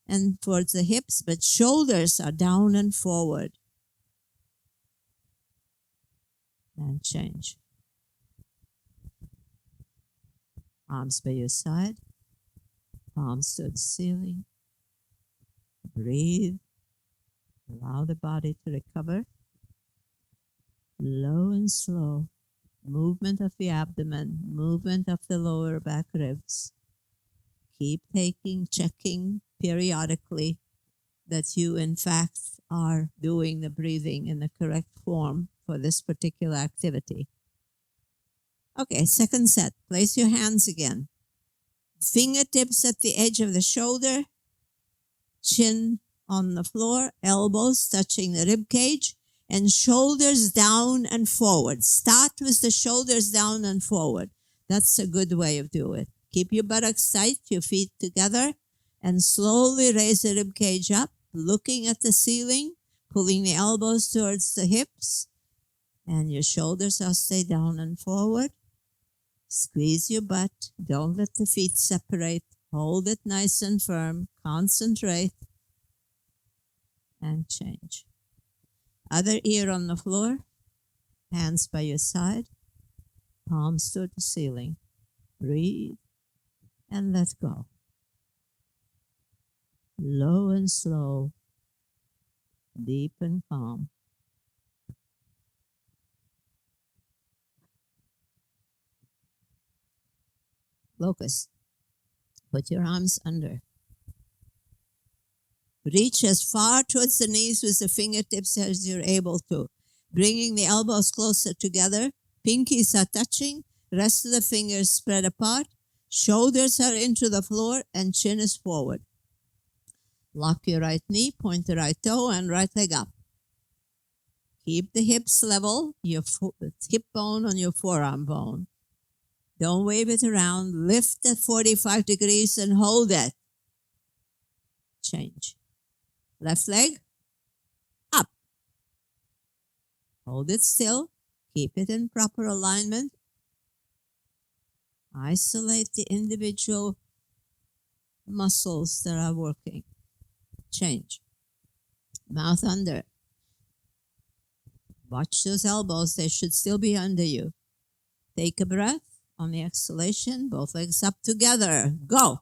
Speaker 1: and towards the hips, but shoulders are down and forward. And change. Arms by your side, palms to the ceiling. Breathe. Allow the body to recover. Low and slow. Movement of the abdomen, movement of the lower back ribs. Keep checking periodically that you in fact are doing the breathing in the correct form for this particular activity. Okay, second set. Place your hands again. Fingertips at the edge of the shoulder, chin on the floor, elbows touching the rib cage, and shoulders down and forward. Start with the shoulders down and forward. That's a good way of doing it. Keep your buttocks tight, your feet together, and slowly raise the rib cage up, looking at the ceiling, pulling the elbows towards the hips, and your shoulders are stay down and forward. Squeeze your butt. Don't let the feet separate. Hold it nice and firm. Concentrate. And change. Other ear on the floor. Hands by your side. Palms to the ceiling. Breathe. And let go. Low and slow. Deep and calm. Locust. Put your arms under. Reach as far towards the knees with the fingertips as you're able to. Bringing the elbows closer together. Pinkies are touching. Rest of the fingers spread apart. Shoulders are into the floor and chin is forward. Lock your right knee, point the right toe and right leg up. Keep the hips level, your hip bone on your forearm bone. Don't wave it around. Lift at 45 degrees and hold it. Change. Left leg, up. Hold it still. Keep it in proper alignment. Isolate the individual muscles that are working. Change. Mouth under. Watch those elbows. They should still be under you. Take a breath. On the exhalation, both legs up together. Go.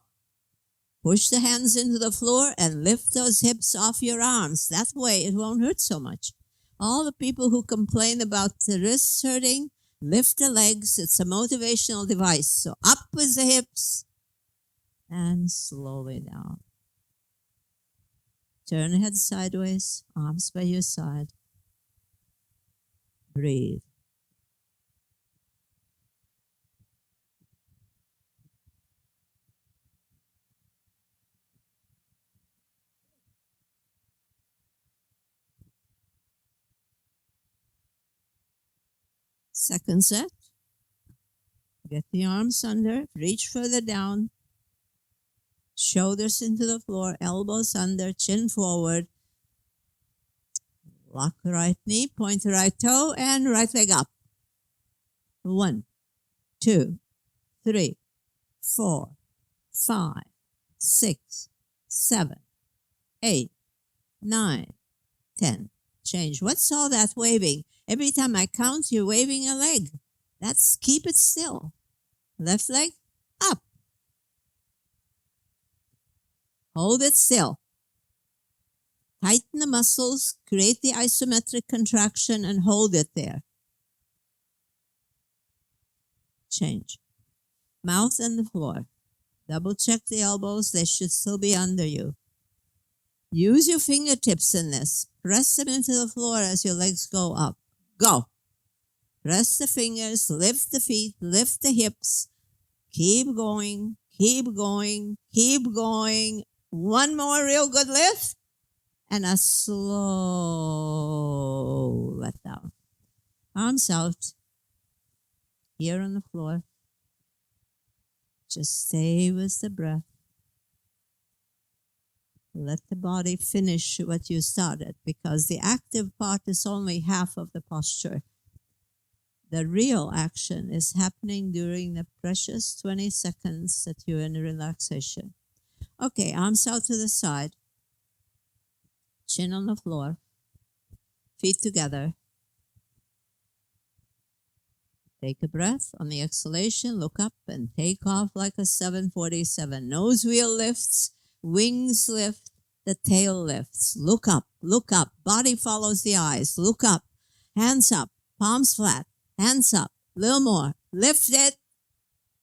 Speaker 1: Push the hands into the floor and lift those hips off your arms. That way it won't hurt so much. All the people who complain about the wrists hurting, lift the legs. It's a motivational device. So up with the hips and slowly down. Turn the head sideways, arms by your side. Breathe. Second set. Get the arms under, reach further down, shoulders into the floor, elbows under, chin forward. Lock right knee, point the right toe, and right leg up. 1, 2, 3, 4, 5, 6, 7, 8, 9, 10. Change. What's all that waving? Every time I count, you're waving a leg. Keep it still. Left leg up. Hold it still. Tighten the muscles, create the isometric contraction, and hold it there. Change. Mouth on the floor. Double check the elbows. They should still be under you. Use your fingertips in this. Press them into the floor as your legs go up. Go. Press the fingers, lift the feet, lift the hips. Keep going, keep going, keep going. One more real good lift. And a slow let down. Arms out. Here on the floor. Just stay with the breath. Let the body finish what you started, because the active part is only half of the posture. The real action is happening during the precious 20 seconds that you're in relaxation. Okay, arms out to the side. Chin on the floor. Feet together. Take a breath. On the exhalation, look up and take off like a 747. Nose wheel lifts. Wings lift, the tail lifts. Look up, body follows the eyes. Look up, hands up, palms flat, hands up, little more. Lift it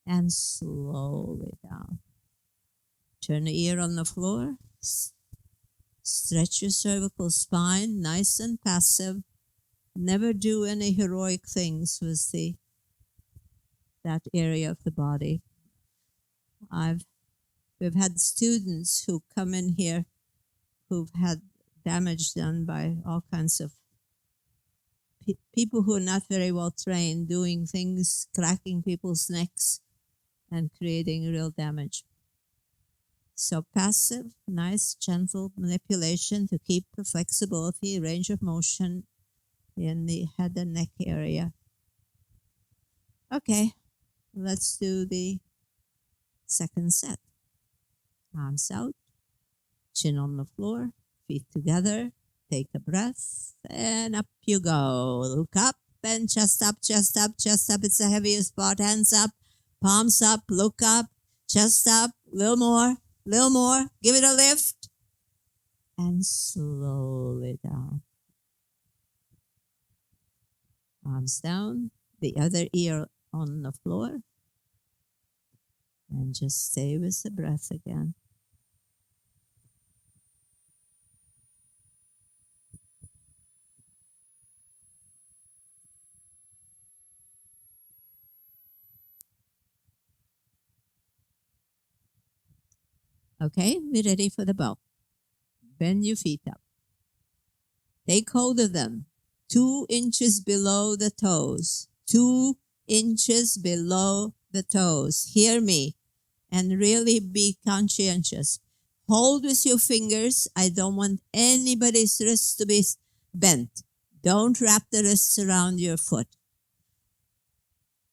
Speaker 1: and slowly down. Turn the ear on the floor. Stretch your cervical spine, nice and passive. Never do any heroic things with that area of the body. We've had students who come in here who've had damage done by all kinds of people who are not very well trained, doing things, cracking people's necks and creating real damage. So passive, nice, gentle manipulation to keep the flexibility, range of motion in the head and neck area. Okay, let's do the second set. Arms out, chin on the floor, feet together. Take a breath, and up you go. Look up and chest up, chest up, chest up. It's the heaviest part. Hands up, palms up, look up, chest up. Little more, give it a lift. And slowly down. Arms down, the other ear on the floor. And just stay with the breath again. Okay, we're ready for the bow. Bend your feet up. Take hold of them. 2 inches below the toes. 2 inches below the toes. Hear me and really be conscientious. Hold with your fingers. I don't want anybody's wrist to be bent. Don't wrap the wrists around your foot.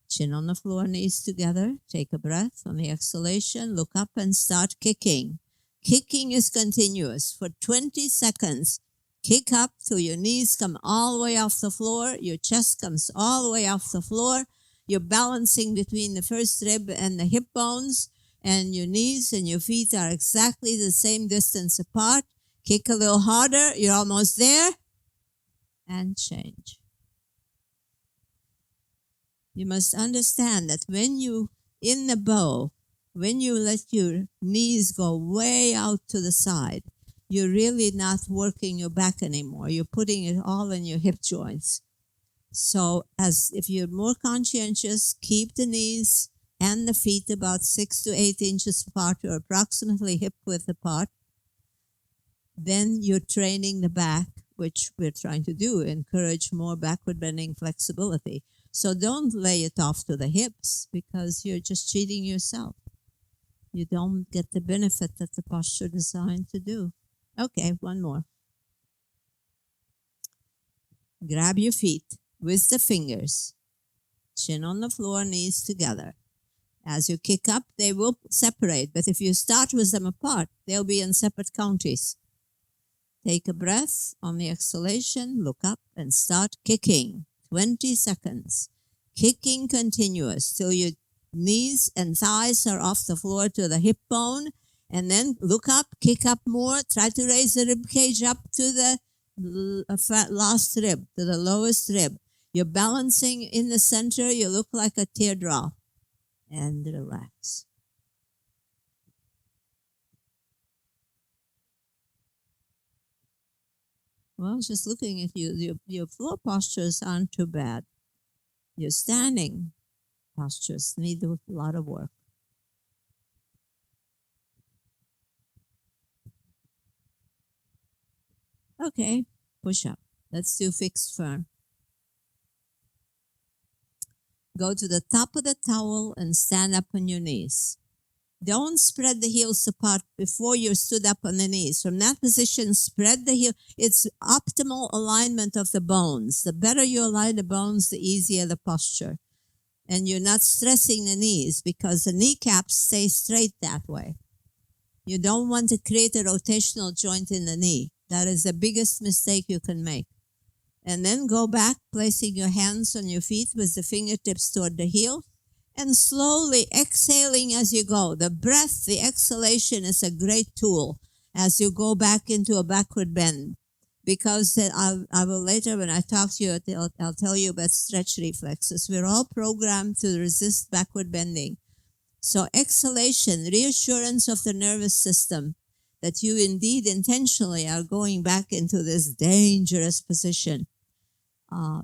Speaker 1: Chin on the floor, knees together. Take a breath. On the exhalation, look up and start kicking. Kicking is continuous. For 20 seconds, kick up till your knees come all the way off the floor. Your chest comes all the way off the floor. You're balancing between the first rib and the hip bones, and your knees and your feet are exactly the same distance apart. Kick a little harder. You're almost there. And change. You must understand that when you, in the bow, when you let your knees go way out to the side, you're really not working your back anymore. You're putting it all in your hip joints. So as if you're more conscientious, keep the knees and the feet about 6 to 8 inches apart or approximately hip width apart. Then you're training the back, which we're trying to do, encourage more backward bending flexibility. So don't lay it off to the hips because you're just cheating yourself. You don't get the benefit that the posture designed to do. Okay, one more. Grab your feet with the fingers. Chin on the floor, knees together. As you kick up, they will separate. But if you start with them apart, they'll be in separate counties. Take a breath. On the exhalation, look up and start kicking. 20 seconds. Kicking continuous till your knees and thighs are off the floor to the hip bone. And then look up, kick up more. Try to raise the rib cage up to the last rib, to the lowest rib. You're balancing in the center. You look like a teardrop. And relax. Well, just looking at you, your floor postures aren't too bad. Your standing postures need a lot of work. Okay, push up. Let's do fixed firm. Go to the top of the towel and stand up on your knees. Don't spread the heels apart before you stood up on the knees. From that position, spread the heel. It's optimal alignment of the bones. The better you align the bones, the easier the posture. And you're not stressing the knees because the kneecaps stay straight that way. You don't want to create a rotational joint in the knee. That is the biggest mistake you can make. And then go back, placing your hands on your feet with the fingertips toward the heel. And slowly exhaling as you go. The breath, the exhalation is a great tool as you go back into a backward bend. Because I will later, when I talk to you, I'll tell you about stretch reflexes. We're all programmed to resist backward bending. So exhalation, reassurance of the nervous system that you indeed intentionally are going back into this dangerous position.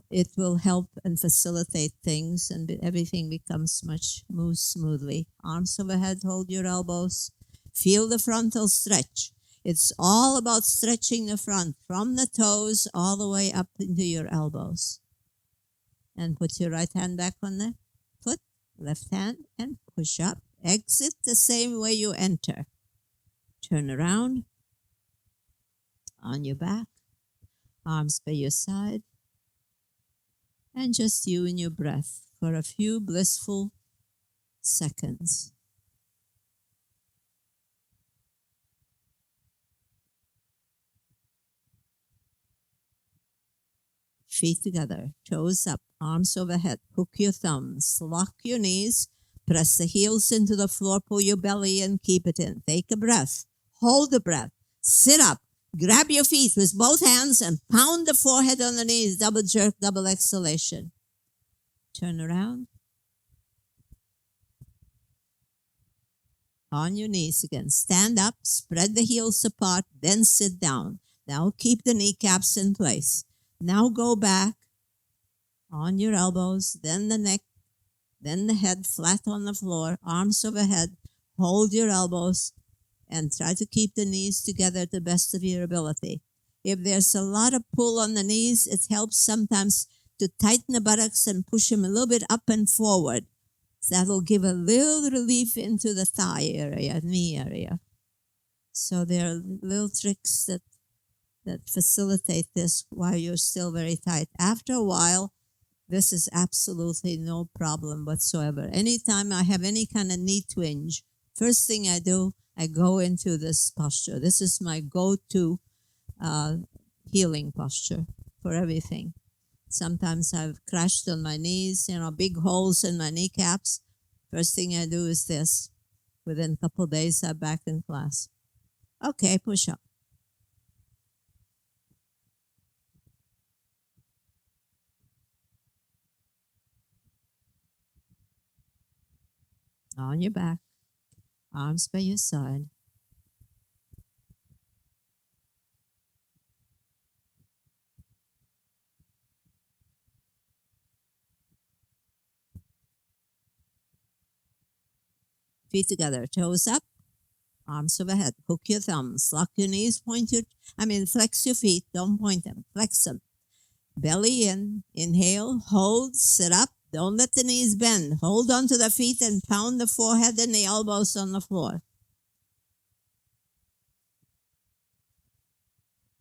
Speaker 1: It will help and facilitate things, and everything becomes moves smoothly. Arms overhead, hold your elbows. Feel the frontal stretch. It's all about stretching the front from the toes all the way up into your elbows. And put your right hand back on the foot, left hand, and push up. Exit the same way you enter. Turn around on your back, arms by your side. And just you and your breath for a few blissful seconds. Feet together, toes up, arms overhead. Hook your thumbs, lock your knees, press the heels into the floor, pull your belly in, keep it in. Take a breath, hold the breath, sit up. Grab your feet with both hands and pound the forehead on the knees. Double jerk, double exhalation. Turn around. On your knees again. Stand up, spread the heels apart, then sit down. Now keep the kneecaps in place. Now go back on your elbows, then the neck, then the head flat on the floor, arms overhead. Hold your elbows. And try to keep the knees together to the best of your ability. If there's a lot of pull on the knees, it helps sometimes to tighten the buttocks and push them a little bit up and forward. That'll give a little relief into the thigh area, knee area. So there are little tricks that that facilitate this while you're still very tight. After a while, this is absolutely no problem whatsoever. Anytime I have any kind of knee twinge, first thing I do, I go into this posture. This is my go-to healing posture for everything. Sometimes I've crashed on my knees, big holes in my kneecaps. First thing I do is this. Within a couple of days, I'm back in class. Okay, push up. On your back, arms by your side. Feet together, toes up, arms overhead. Hook your thumbs, lock your knees, flex your feet, don't point them, flex them. Belly in, inhale, hold, sit up. Don't let the knees bend. Hold on to the feet and pound the forehead and the elbows on the floor.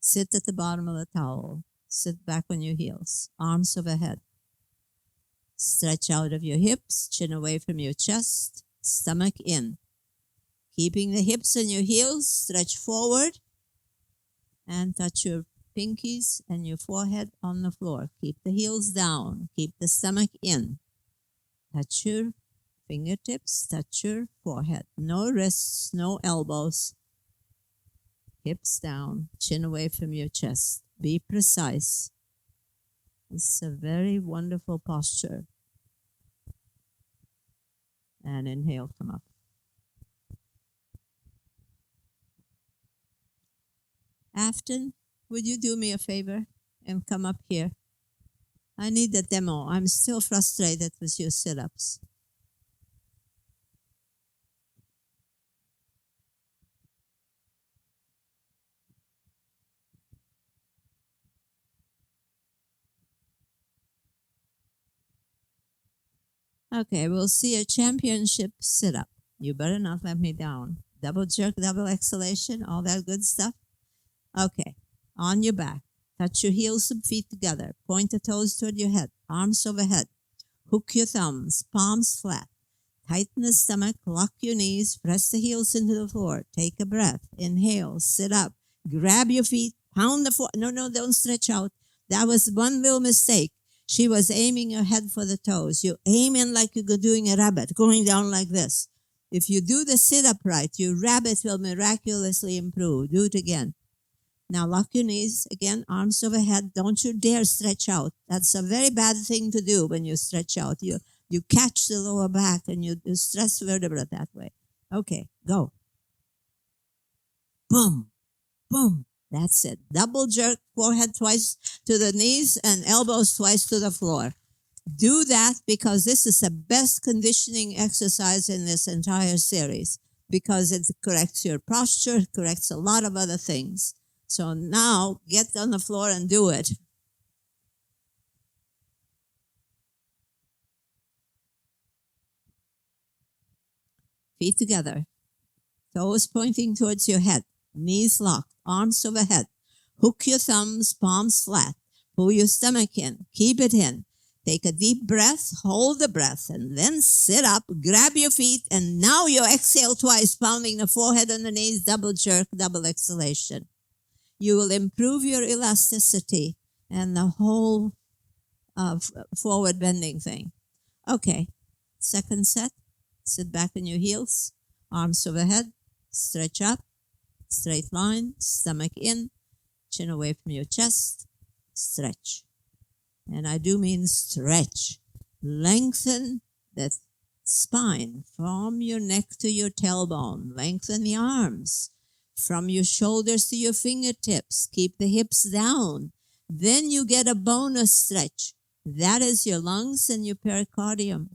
Speaker 1: Sit at the bottom of the towel. Sit back on your heels, arms overhead. Stretch out of your hips, chin away from your chest, stomach in. Keeping the hips and your heels, stretch forward and touch your pinkies and your forehead on the floor. Keep the heels down. Keep the stomach in. Touch your fingertips. Touch your forehead. No wrists, no elbows. Hips down. Chin away from your chest. Be precise. It's a very wonderful posture. And inhale, come up. Afton, would you do me a favor and come up here? I need the demo. I'm still frustrated with your sit-ups. Okay, we'll see a championship sit-up. You better not let me down. Double jerk, double exhalation, all that good stuff. Okay, on your back. Touch your heels and feet together. Point the toes toward your head. Arms overhead. Hook your thumbs. Palms flat. Tighten the stomach. Lock your knees. Press the heels into the floor. Take a breath. Inhale. Sit up. Grab your feet. Pound the floor. No, don't stretch out. That was one little mistake. She was aiming her head for the toes. You aim in like you're doing a rabbit, going down like this. If you do the sit-up right, your rabbit will miraculously improve. Do it again. Now lock your knees, again, arms overhead. Don't you dare stretch out. That's a very bad thing to do when you stretch out. You catch the lower back and you stress vertebra that way. Okay, go. Boom, boom. That's it. Double jerk, forehead twice to the knees and elbows twice to the floor. Do that because this is the best conditioning exercise in this entire series because it corrects your posture, corrects a lot of other things. So now get on the floor and do it. Feet together. Toes pointing towards your head. Knees locked. Arms overhead. Hook your thumbs, palms flat. Pull your stomach in. Keep it in. Take a deep breath. Hold the breath. And then sit up. Grab your feet. And now you exhale twice, pounding the forehead and the knees. Double jerk, double exhalation. You will improve your elasticity and the whole forward bending thing. Okay, second set. Sit back on your heels, arms overhead, stretch up, straight line, stomach in, chin away from your chest, stretch. And I do mean stretch. Lengthen the spine from your neck to your tailbone. Lengthen the arms. From your shoulders to your fingertips. Keep the hips down. Then you get a bonus stretch. That is your lungs and your pericardium.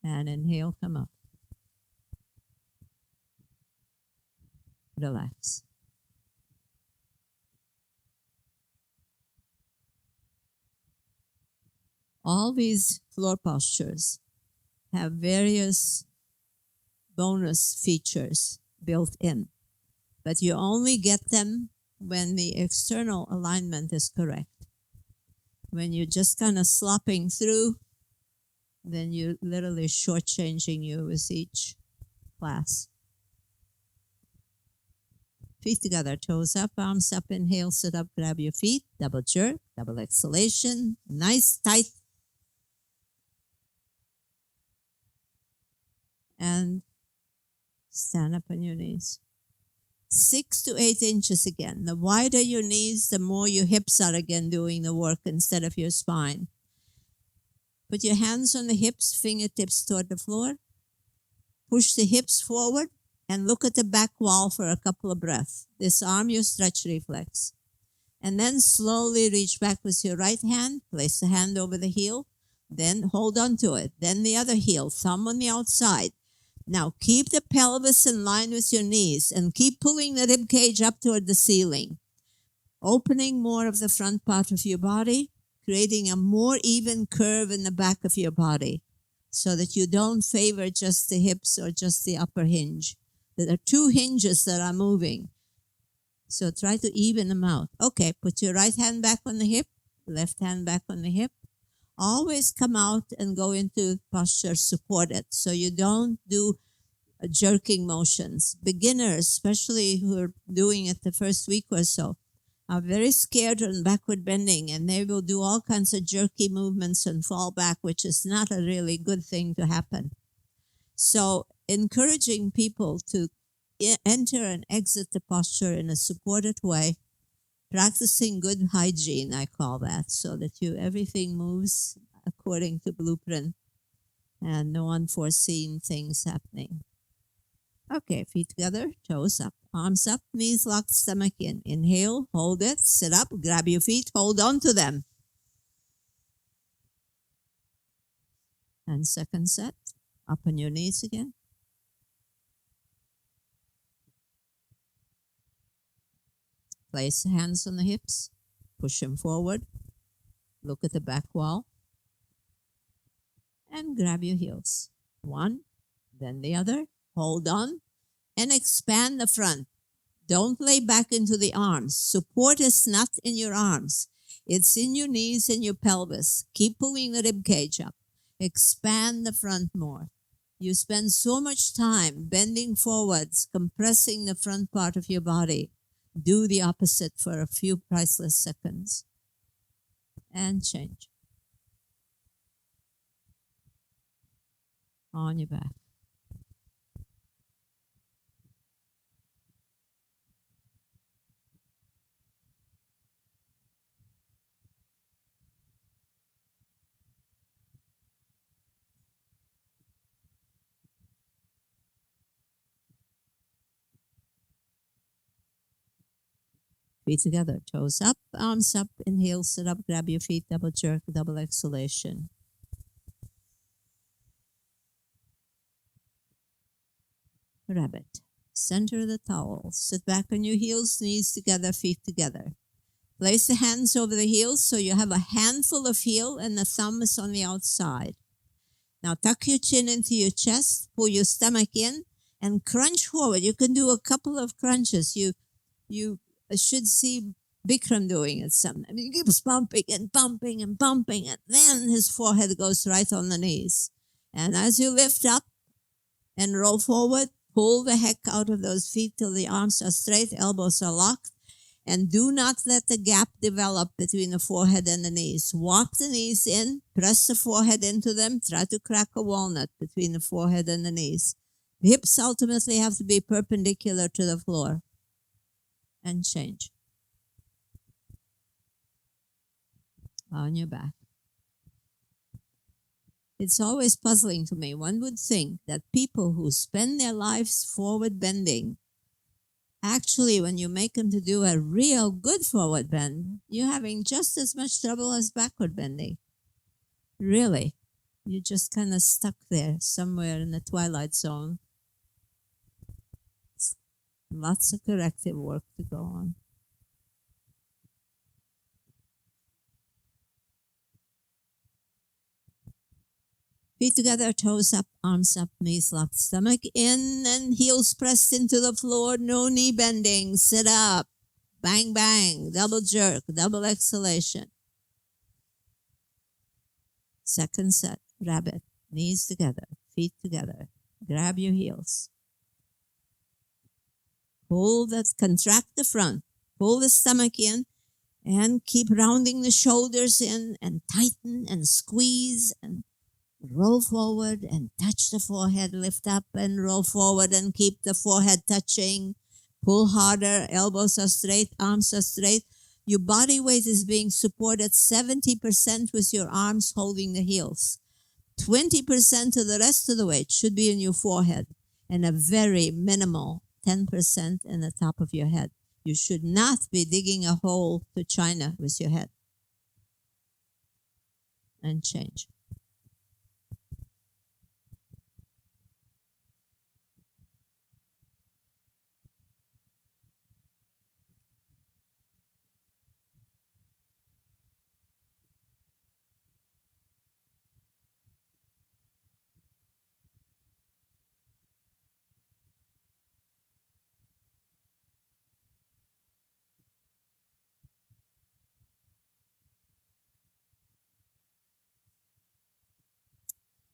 Speaker 1: And inhale, come up. Relax. All these floor postures have various bonus features. built in. But you only get them when the external alignment is correct. When you're just kind of slopping through, then you're literally shortchanging you with each class. Feet together, toes up, arms up, inhale, sit up, grab your feet, double jerk, double exhalation, nice, tight. And stand up on your knees. 6 to 8 inches again. The wider your knees, the more your hips are again doing the work instead of your spine. Put your hands on the hips, fingertips toward the floor. Push the hips forward and look at the back wall for a couple of breaths. Disarm your stretch reflex. And then slowly reach back with your right hand. Place the hand over the heel. Then hold on to it. Then the other heel, thumb on the outside. Now keep the pelvis in line with your knees and keep pulling the rib cage up toward the ceiling. Opening more of the front part of your body, creating a more even curve in the back of your body so that you don't favor just the hips or just the upper hinge. There are two hinges that are moving. So try to even them out. Okay, put your right hand back on the hip, left hand back on the hip. Always come out and go into posture supported so you don't do jerking motions. Beginners, especially who are doing it the first week or so, are very scared on backward bending and they will do all kinds of jerky movements and fall back, which is not a really good thing to happen. So encouraging people to enter and exit the posture in a supported way, practicing good hygiene, I call that, so that everything moves according to blueprint and no unforeseen things happening. Okay, feet together, toes up, arms up, knees locked, stomach in. Inhale, hold it, sit up, grab your feet, hold on to them. And second set, up on your knees again. Place the hands on the hips, push them forward, look at the back wall, and grab your heels. One, then the other, hold on, and expand the front. Don't lay back into the arms. Support is not in your arms. It's in your knees and your pelvis. Keep pulling the rib cage up. Expand the front more. You spend so much time bending forwards, compressing the front part of your body. Do the opposite for a few priceless seconds. And change. On your back. Feet together, toes up, arms up, inhale, sit up, grab your feet, double jerk, double exhalation. Rabbit. Center of the towel. Sit back on your heels, knees together, feet together. Place the hands over the heels so you have a handful of heel and the thumb is on the outside. Now tuck your chin into your chest, pull your stomach in, and crunch forward. You can do a couple of crunches. You should see Bikram doing it sometimes. He keeps pumping and pumping and pumping, and then his forehead goes right on the knees. And as you lift up and roll forward, pull the heck out of those feet till the arms are straight, elbows are locked, and do not let the gap develop between the forehead and the knees. Walk the knees in, press the forehead into them, try to crack a walnut between the forehead and the knees. The hips ultimately have to be perpendicular to the floor. And change. On your back. It's always puzzling to me. One would think that people who spend their lives forward bending, actually when you make them to do a real good forward bend, you're having just as much trouble as backward bending. Really. You're just kind of stuck there somewhere in the twilight zone. Lots of corrective work to go on. Feet together, toes up, arms up, knees locked, stomach in, and heels pressed into the floor. No knee bending. Sit up. Bang, bang. Double jerk, double exhalation. Second set, rabbit. Knees together, feet together. Grab your heels. Contract the front. Pull the stomach in and keep rounding the shoulders in and tighten and squeeze and roll forward and touch the forehead. Lift up and roll forward and keep the forehead touching. Pull harder. Elbows are straight. Arms are straight. Your body weight is being supported 70% with your arms holding the heels. 20% of the rest of the weight should be in your forehead and a very minimal 10% in the top of your head. You should not be digging a hole to China with your head. And change.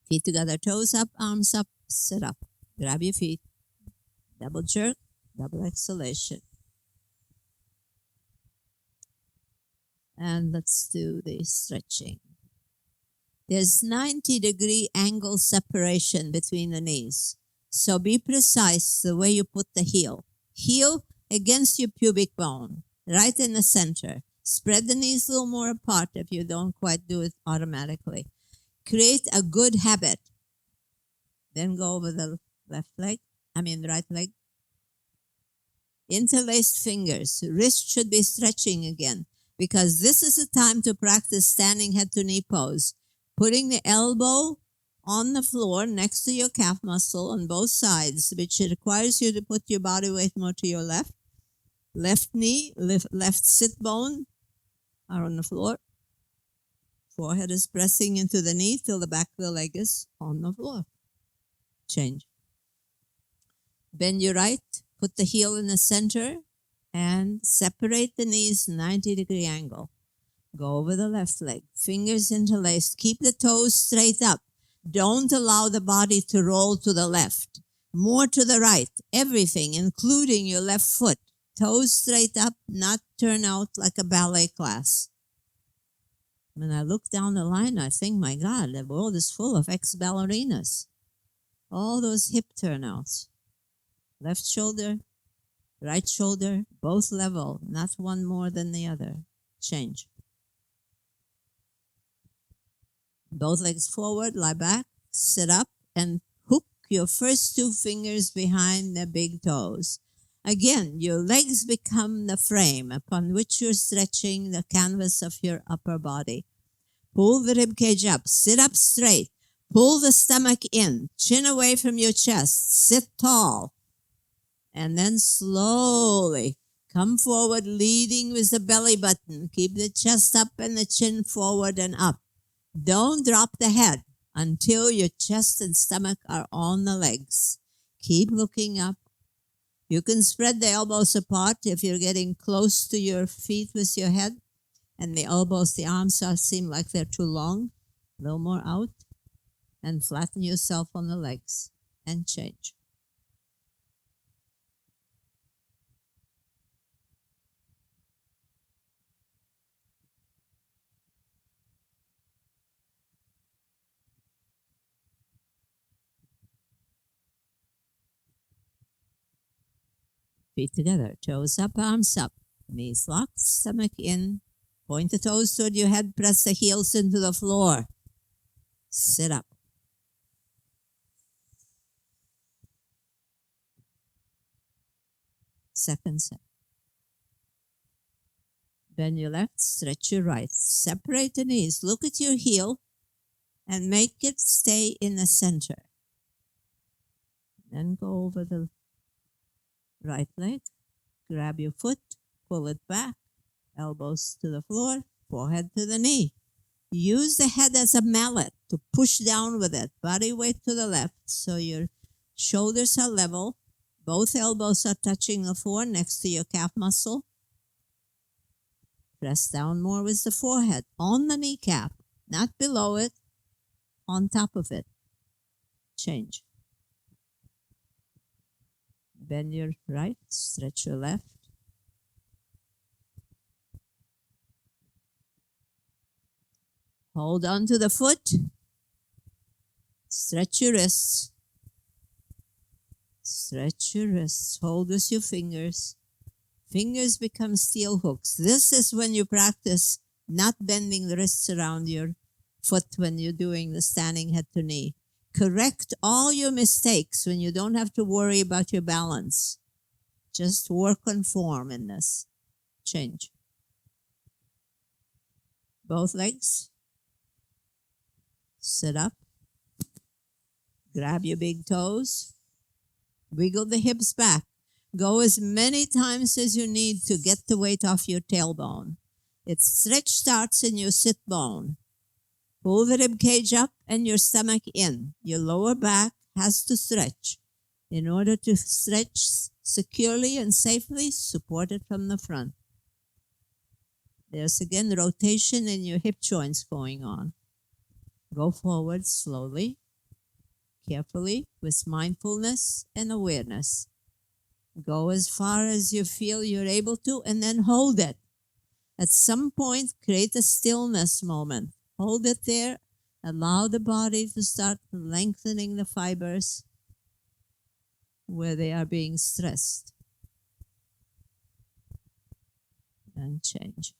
Speaker 1: Feet together, toes up, arms up, sit up. Grab your feet. Double jerk, double exhalation. And let's do the stretching. There's 90-degree angle separation between the knees. So be precise the way you put the heel. Heel against your pubic bone, right in the center. Spread the knees a little more apart if you don't quite do it automatically. Create a good habit. Then go over the right leg. Interlaced fingers. Wrist should be stretching again because this is the time to practice standing head to knee pose. Putting the elbow on the floor next to your calf muscle on both sides, which requires you to put your body weight more to your left. Left knee, left sit bone are on the floor. Forehead is pressing into the knee till the back of the leg is on the floor. Change. Bend your right, put the heel in the center, and separate the knees 90-degree angle. Go over the left leg. Fingers interlaced. Keep the toes straight up. Don't allow the body to roll to the left. More to the right. Everything, including your left foot. Toes straight up, not turn out like a ballet class. When I look down the line, I think, my God, the world is full of ex-ballerinas. All those hip turnouts. Left shoulder, right shoulder, both level, not one more than the other. Change. Both legs forward, lie back, sit up, and hook your first two fingers behind the big toes. Again, your legs become the frame upon which you're stretching the canvas of your upper body. Pull the rib cage up. Sit up straight. Pull the stomach in. Chin away from your chest. Sit tall. And then slowly come forward, leading with the belly button. Keep the chest up and the chin forward and up. Don't drop the head until your chest and stomach are on the legs. Keep looking up. You can spread the elbows apart if you're getting close to your feet with your head. And the elbows, the arms seem like they're too long. A little more out. And flatten yourself on the legs. And change. Feet together, toes up, arms up, knees locked, stomach in. Point the toes toward your head, press the heels into the floor. Sit up. Second set. Bend your left, stretch your right. Separate the knees. Look at your heel and make it stay in the center. Then go over the right leg. Grab your foot, pull it back. Elbows to the floor, forehead to the knee. Use the head as a mallet. to push down with it. Body weight to the left, so your shoulders are level. Both elbows are touching the floor next to your calf muscle. Press down more with the forehead on the kneecap, not below it, on top of it. Change. Bend your right, stretch your left. Hold on to the foot. Stretch your wrists. Stretch your wrists. Hold with your fingers. Fingers become steel hooks. This is when you practice not bending the wrists around your foot when you're doing the standing head to knee. Correct all your mistakes when you don't have to worry about your balance. Just work on form in this. Change. Both legs. Sit up. Grab your big toes. Wiggle the hips back. Go as many times as you need to get the weight off your tailbone. Its stretch starts in your sit bone. Pull the rib cage up and your stomach in. Your lower back has to stretch. In order to stretch securely and safely, support it from the front. There's again rotation in your hip joints going on. Go forward slowly, carefully, with mindfulness and awareness. Go as far as you feel you're able to, and then hold it. At some point, create a stillness moment. Hold it there. Allow the body to start lengthening the fibers where they are being stressed. And change.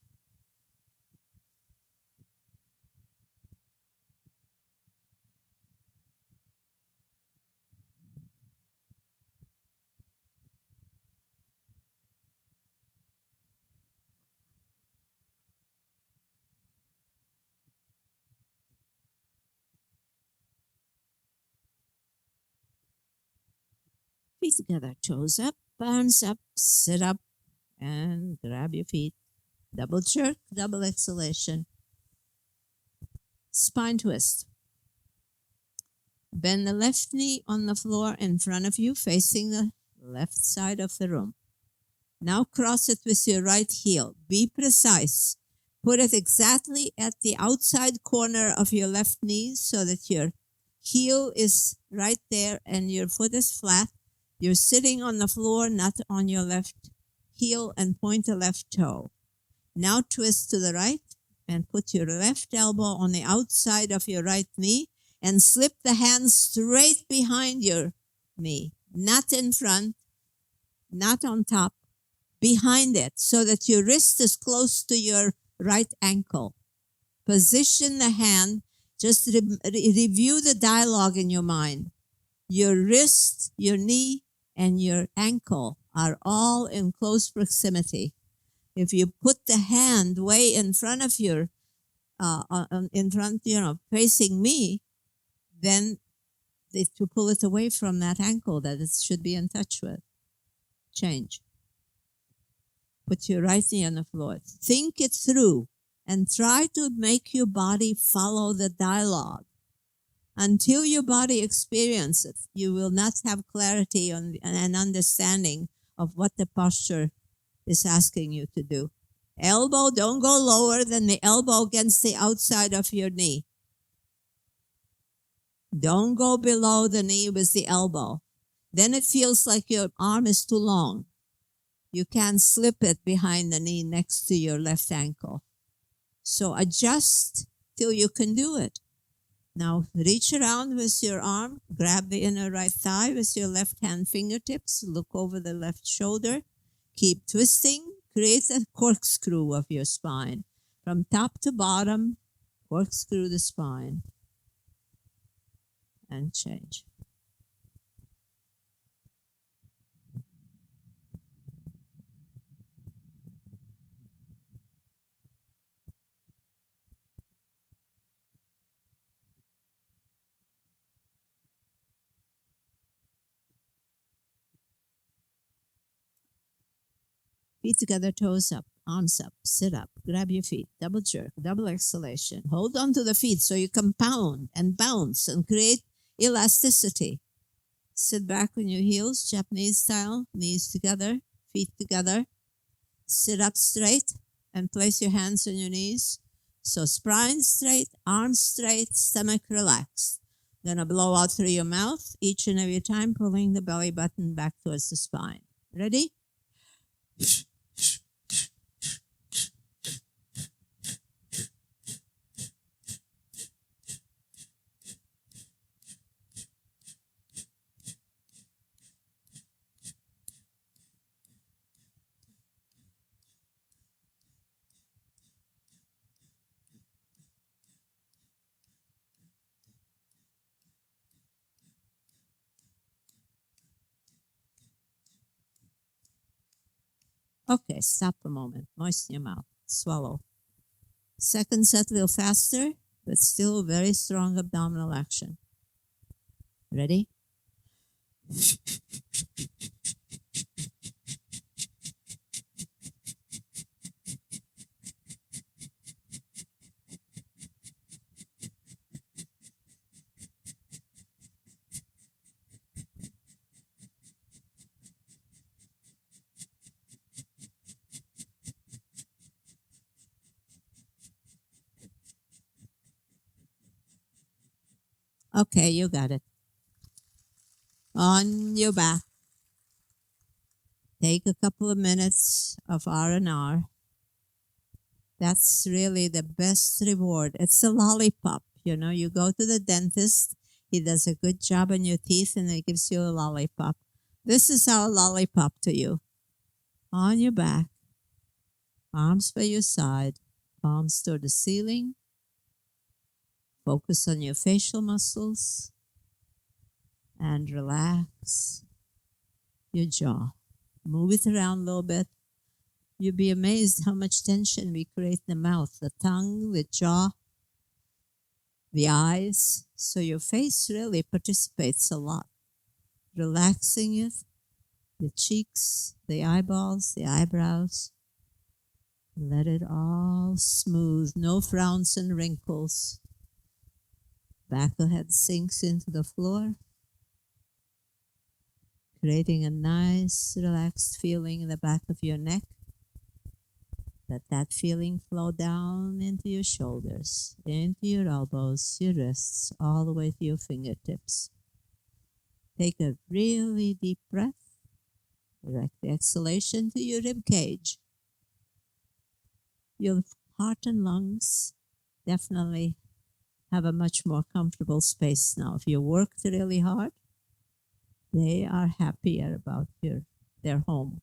Speaker 1: Feet together, toes up, palms up, sit up, and grab your feet. Double jerk, double exhalation. Spine twist. Bend the left knee on the floor in front of you, facing the left side of the room. Now cross it with your right heel. Be precise. Put it exactly at the outside corner of your left knee so that your heel is right there and your foot is flat. You're sitting on the floor, not on your left heel, and point the left toe. Now twist to the right and put your left elbow on the outside of your right knee and slip the hand straight behind your knee, not in front, not on top, behind it, so that your wrist is close to your right ankle. Position the hand, just review the dialogue in your mind. Your wrist, your knee, and your ankle are all in close proximity. If you put the hand way in front of your, facing me, then to pull it away from that ankle that it should be in touch with. Change. Put your right knee on the floor. Think it through and try to make your body follow the dialogue. Until your body experiences it, you will not have clarity on and understanding of what the posture is asking you to do. Elbow, don't go lower than the elbow against the outside of your knee. Don't go below the knee with the elbow. Then it feels like your arm is too long. You can't slip it behind the knee next to your left ankle. So adjust till you can do it. Now reach around with your arm, grab the inner right thigh with your left hand fingertips, look over the left shoulder, keep twisting, create a corkscrew of your spine. From top to bottom, corkscrew the spine, and change. Feet together, toes up, arms up, sit up, grab your feet, double jerk, double exhalation. Hold on to the feet so you can pound and bounce and create elasticity. Sit back on your heels, Japanese style, knees together, feet together. Sit up straight and place your hands on your knees. So spine straight, arms straight, stomach relaxed. Gonna blow out through your mouth each and every time, pulling the belly button back towards the spine. Ready? Okay, stop a moment. Moisten your mouth. Swallow. Second set a little faster, but still very strong abdominal action. Ready? Okay, you got it. On your back. Take a couple of minutes of R&R. That's really the best reward. It's a lollipop. You know, you go to the dentist, he does a good job on your teeth and he gives you a lollipop. This is our lollipop to you. On your back, arms by your side, palms toward the ceiling. Focus on your facial muscles and relax your jaw. Move it around a little bit. You'll be amazed how much tension we create in the mouth, the tongue, the jaw, the eyes. So your face really participates a lot. Relaxing it, the cheeks, the eyeballs, the eyebrows. Let it all smooth, no frowns and wrinkles. Back of the head sinks into the floor, creating a nice, relaxed feeling in the back of your neck. Let that feeling flow down into your shoulders, into your elbows, your wrists, all the way to your fingertips. Take a really deep breath. Direct the exhalation to your rib cage. Your heart and lungs definitely have a much more comfortable space now. If you worked really hard, they are happier about their home.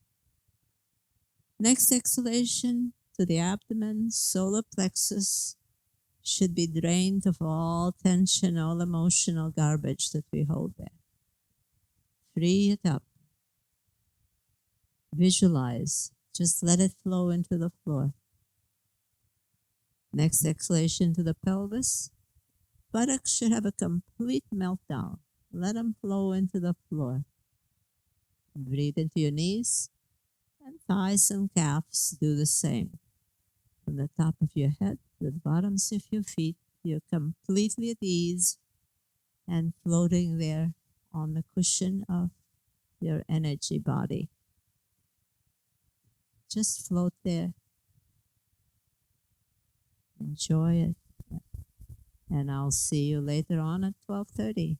Speaker 1: Next exhalation to the abdomen, solar plexus should be drained of all tension, all emotional garbage that we hold there. Free it up. Visualize. Just let it flow into the floor. Next exhalation to the pelvis. Buttocks should have a complete meltdown. Let them flow into the floor. Breathe into your knees. And thighs and calves do the same. From the top of your head to the bottoms of your feet, you're completely at ease and floating there on the cushion of your energy body. Just float there. Enjoy it. And I'll see you later on at 12:30.